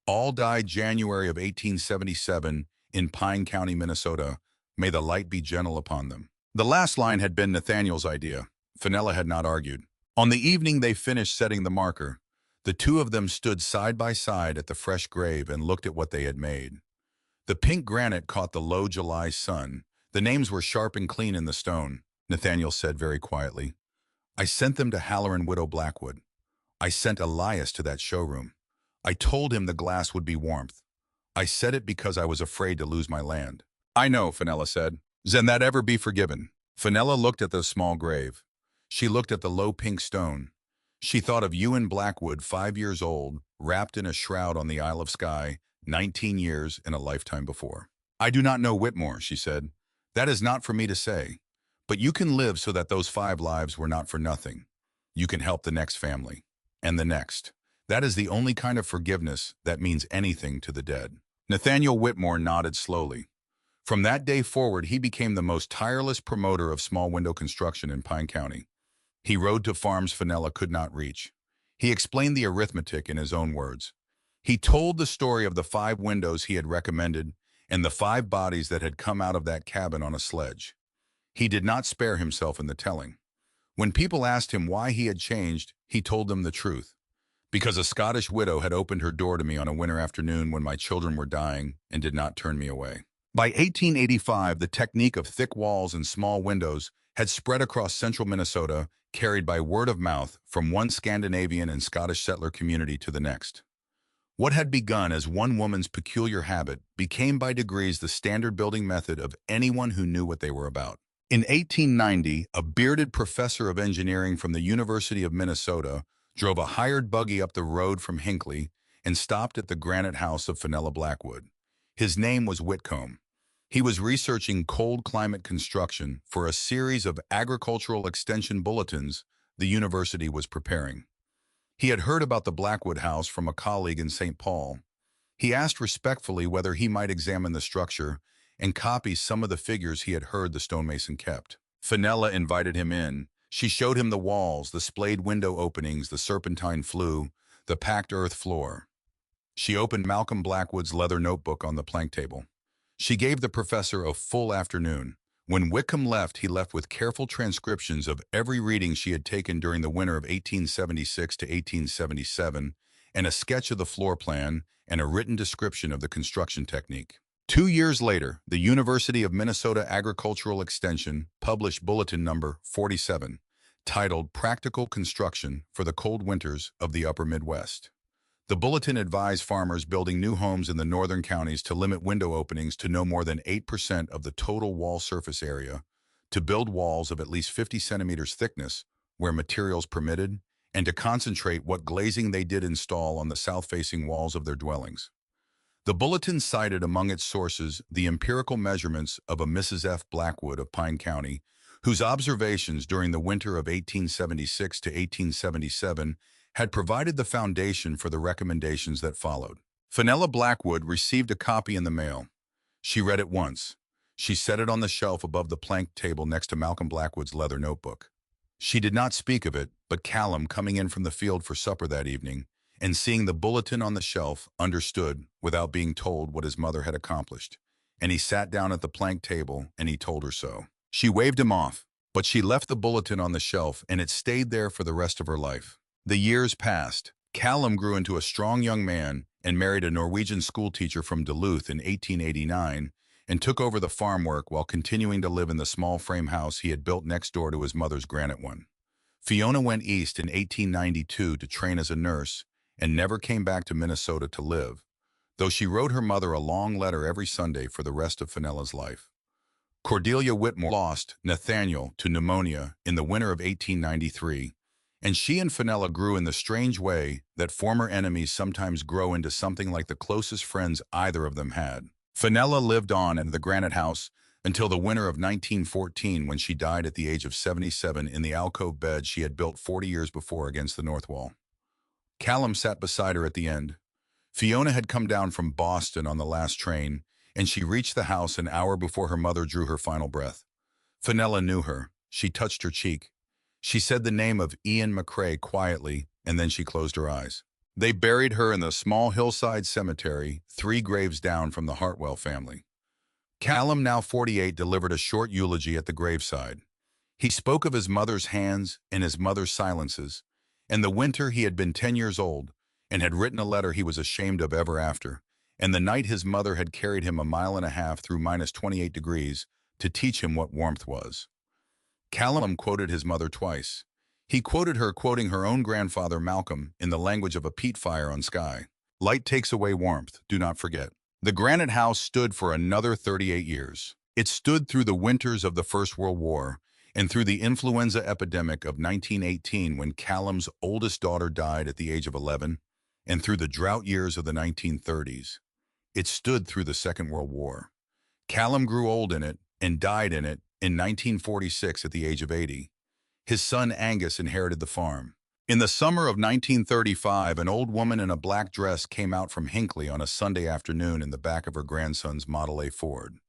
All died January of 1877 in Pine County, Minnesota. May the light be gentle upon them. The last line had been Nathaniel's idea. Fenella had not argued. On the evening they finished setting the marker, the two of them stood side by side at the fresh grave and looked at what they had made. The pink granite caught the low July sun. The names were sharp and clean in the stone. Nathaniel said very quietly, "I sent them to Halloran Widow Blackwood. I sent Elias to that showroom. I told him the glass would be warmth. I said it because I was afraid to lose my land." "I know," Fenella said. "Can that ever be forgiven?" Fenella looked at the small grave. She looked at the low pink stone. She thought of Ewan Blackwood, 5 years old, wrapped in a shroud on the Isle of Skye, 19 years in a lifetime before. "I do not know Whitmore," she said. "That is not for me to say. But you can live so that those 5 lives were not for nothing. You can help the next family. And the next. That is the only kind of forgiveness that means anything to the dead." Nathaniel Whitmore nodded slowly. From that day forward, he became the most tireless promoter of small window construction in Pine County. He rode to farms Fenella could not reach. He explained the arithmetic in his own words. He told the story of the 5 windows he had recommended and the 5 bodies that had come out of that cabin on a sledge. He did not spare himself in the telling. When people asked him why he had changed, he told them the truth. "Because a Scottish widow had opened her door to me on a winter afternoon when my children were dying and did not turn me away." By 1885, the technique of thick walls and small windows had spread across central Minnesota, carried by word of mouth from one Scandinavian and Scottish settler community to the next. What had begun as one woman's peculiar habit became by degrees the standard building method of anyone who knew what they were about. In 1890, a bearded professor of engineering from the University of Minnesota drove a hired buggy up the road from Hinckley and stopped at the granite house of Fenella Blackwood. His name was Whitcomb. He was researching cold climate construction for a series of agricultural extension bulletins the university was preparing. He had heard about the Blackwood house from a colleague in St. Paul. He asked respectfully whether he might examine the structure and copy some of the figures he had heard the stonemason kept. Fenella invited him in. She showed him the walls, the splayed window openings, the serpentine flue, the packed earth floor. She opened Malcolm Blackwood's leather notebook on the plank table. She gave the professor a full afternoon. When Whitcomb left, he left with careful transcriptions of every reading she had taken during the winter of 1876 to 1877, and a sketch of the floor plan and a written description of the construction technique. 2 years later, the University of Minnesota Agricultural Extension published Bulletin Number 47, titled Practical Construction for the Cold Winters of the Upper Midwest. The bulletin advised farmers building new homes in the northern counties to limit window openings to no more than 8% of the total wall surface area, to build walls of at least 50 centimeters thickness where materials permitted, and to concentrate what glazing they did install on the south-facing walls of their dwellings. The bulletin cited among its sources the empirical measurements of a Mrs. F. Blackwood of Pine County, whose observations during the winter of 1876 to 1877 had provided the foundation for the recommendations that followed. Fenella Blackwood received a copy in the mail. She read it once. She set it on the shelf above the plank table next to Malcolm Blackwood's leather notebook. She did not speak of it, but Callum, coming in from the field for supper that evening, and seeing the bulletin on the shelf, understood, without being told, what his mother had accomplished. And he sat down at the plank table, and he told her so. She waved him off, but she left the bulletin on the shelf, and it stayed there for the rest of her life. The years passed. Callum grew into a strong young man and married a Norwegian schoolteacher from Duluth in 1889, and took over the farm work while continuing to live in the small frame house he had built next door to his mother's granite one. Fiona went east in 1892 to train as a nurse and never came back to Minnesota to live, though she wrote her mother a long letter every Sunday for the rest of Fenella's life. Cordelia Whitmore lost Nathaniel to pneumonia in the winter of 1893, and she and Fenella grew in the strange way that former enemies sometimes grow into something like the closest friends either of them had. Fenella lived on in the granite house until the winter of 1914, when she died at the age of 77 in the alcove bed she had built 40 years before against the north wall. Callum sat beside her at the end. Fiona had come down from Boston on the last train, and she reached the house an hour before her mother drew her final breath. Fenella knew her. She touched her cheek. She said the name of Ian McCrae quietly, and then she closed her eyes. They buried her in the small hillside cemetery, 3 graves down from the Hartwell family. Callum, now 48, delivered a short eulogy at the graveside. He spoke of his mother's hands and his mother's silences, and the winter he had been 10 years old and had written a letter he was ashamed of ever after, and the night his mother had carried him 1.5 miles through minus 28 degrees to teach him what warmth was. Callum quoted his mother twice. He quoted her quoting her own grandfather Malcolm in the language of a peat fire on Skye. Light takes away warmth, do not forget. The granite house stood for another 38 years. It stood through the winters of the First World War and through the influenza epidemic of 1918, when Callum's oldest daughter died at the age of 11, and through the drought years of the 1930s. It stood through the Second World War. Callum grew old in it and died in it in 1946 at the age of 80. His son Angus inherited the farm. In the summer of 1935, an old woman in a black dress came out from Hinckley on a Sunday afternoon in the back of her grandson's Model A Ford.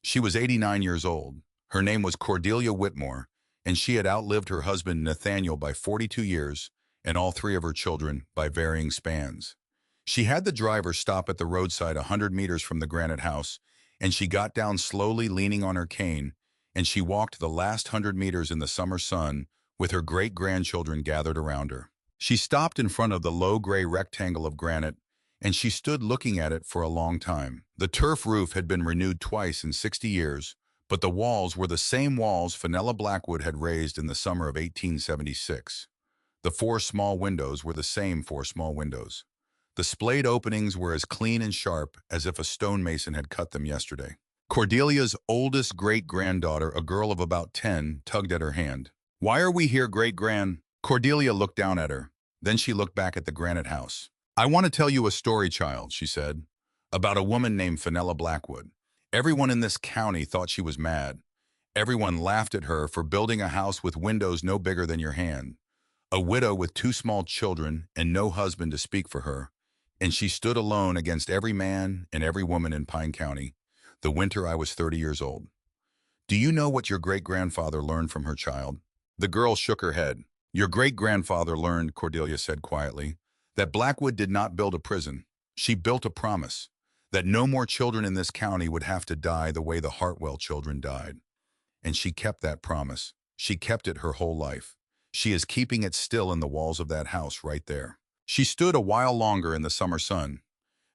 She was 89 years old. Her name was Cordelia Whitmore, and she had outlived her husband Nathaniel by 42 years and all 3 of her children by varying spans. She had the driver stop at the roadside 100 meters from the granite house, and she got down slowly, leaning on her cane, and she walked the last 100 meters in the summer sun with her great-grandchildren gathered around her. She stopped in front of the low gray rectangle of granite, and she stood looking at it for a long time. The turf roof had been renewed twice in 60 years, but the walls were the same walls Fenella Blackwood had raised in the summer of 1876. The 4 small windows were the same 4 small windows. The splayed openings were as clean and sharp as if a stonemason had cut them yesterday. Cordelia's oldest great-granddaughter, a girl of about 10, tugged at her hand. "Why are we here, great-gran?" Cordelia looked down at her. Then she looked back at the granite house. "I want to tell you a story, child," she said, "about a woman named Fenella Blackwood. Everyone in this county thought she was mad. Everyone laughed at her for building a house with windows no bigger than your hand. A widow with 2 small children and no husband to speak for her, and she stood alone against every man and every woman in Pine County, the winter I was 30 years old. Do you know what your great-grandfather learned from her, child?" The girl shook her head. "Your great-grandfather learned," Cordelia said quietly, "that Blackwood did not build a prison. She built a promise that no more children in this county would have to die the way the Hartwell children died. And she kept that promise. She kept it her whole life. She is keeping it still in the walls of that house right there." She stood a while longer in the summer sun.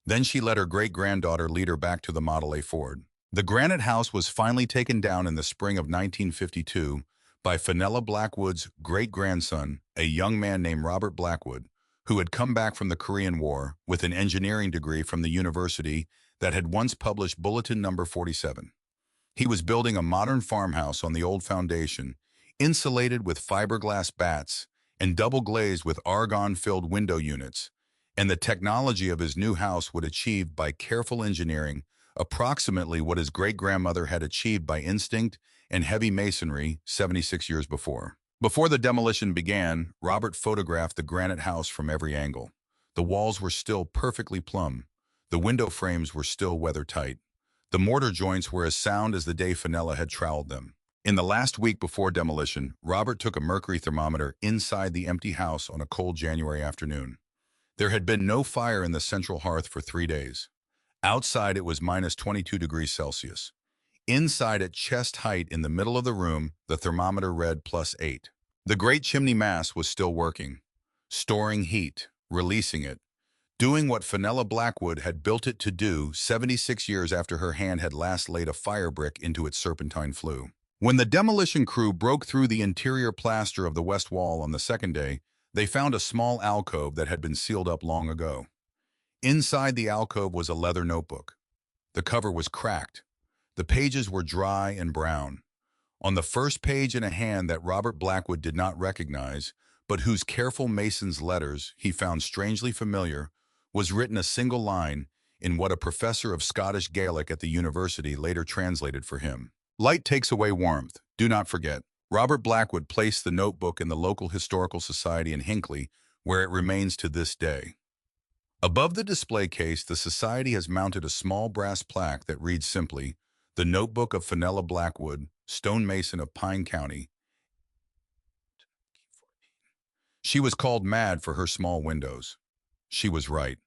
Then she let her great-granddaughter lead her back to the Model A Ford. The granite house was finally taken down in the spring of 1952 by Fenella Blackwood's great-grandson, a young man named Robert Blackwood, who had come back from the Korean War with an engineering degree from the university that had once published Bulletin Number 47. He was building a modern farmhouse on the old foundation, insulated with fiberglass bats and double-glazed with argon-filled window units, and the technology of his new house would achieve by careful engineering approximately what his great-grandmother had achieved by instinct and heavy masonry 76 years before. Before the demolition began, Robert photographed the granite house from every angle. The walls were still perfectly plumb. The window frames were still weather-tight. The mortar joints were as sound as the day Fenella had troweled them. In the last week before demolition, Robert took a mercury thermometer inside the empty house on a cold January afternoon. There had been no fire in the central hearth for 3 days. Outside, it was minus 22 degrees Celsius. Inside, at chest height in the middle of the room, the thermometer read +8. The great chimney mass was still working, storing heat, releasing it, doing what Fenella Blackwood had built it to do 76 years after her hand had last laid a fire brick into its serpentine flue. When the demolition crew broke through the interior plaster of the west wall on the second day, they found a small alcove that had been sealed up long ago. Inside the alcove was a leather notebook. The cover was cracked. The pages were dry and brown. On the first page, in a hand that Robert Blackwood did not recognize, but whose careful mason's letters he found strangely familiar, was written a single line in what a professor of Scottish Gaelic at the university later translated for him. Light takes away warmth. Do not forget. Robert Blackwood placed the notebook in the local historical society in Hinckley, where it remains to this day. Above the display case, the society has mounted a small brass plaque that reads simply, "The Notebook of Fenella Blackwood, stonemason of Pine County." She was called mad for her small windows. She was right.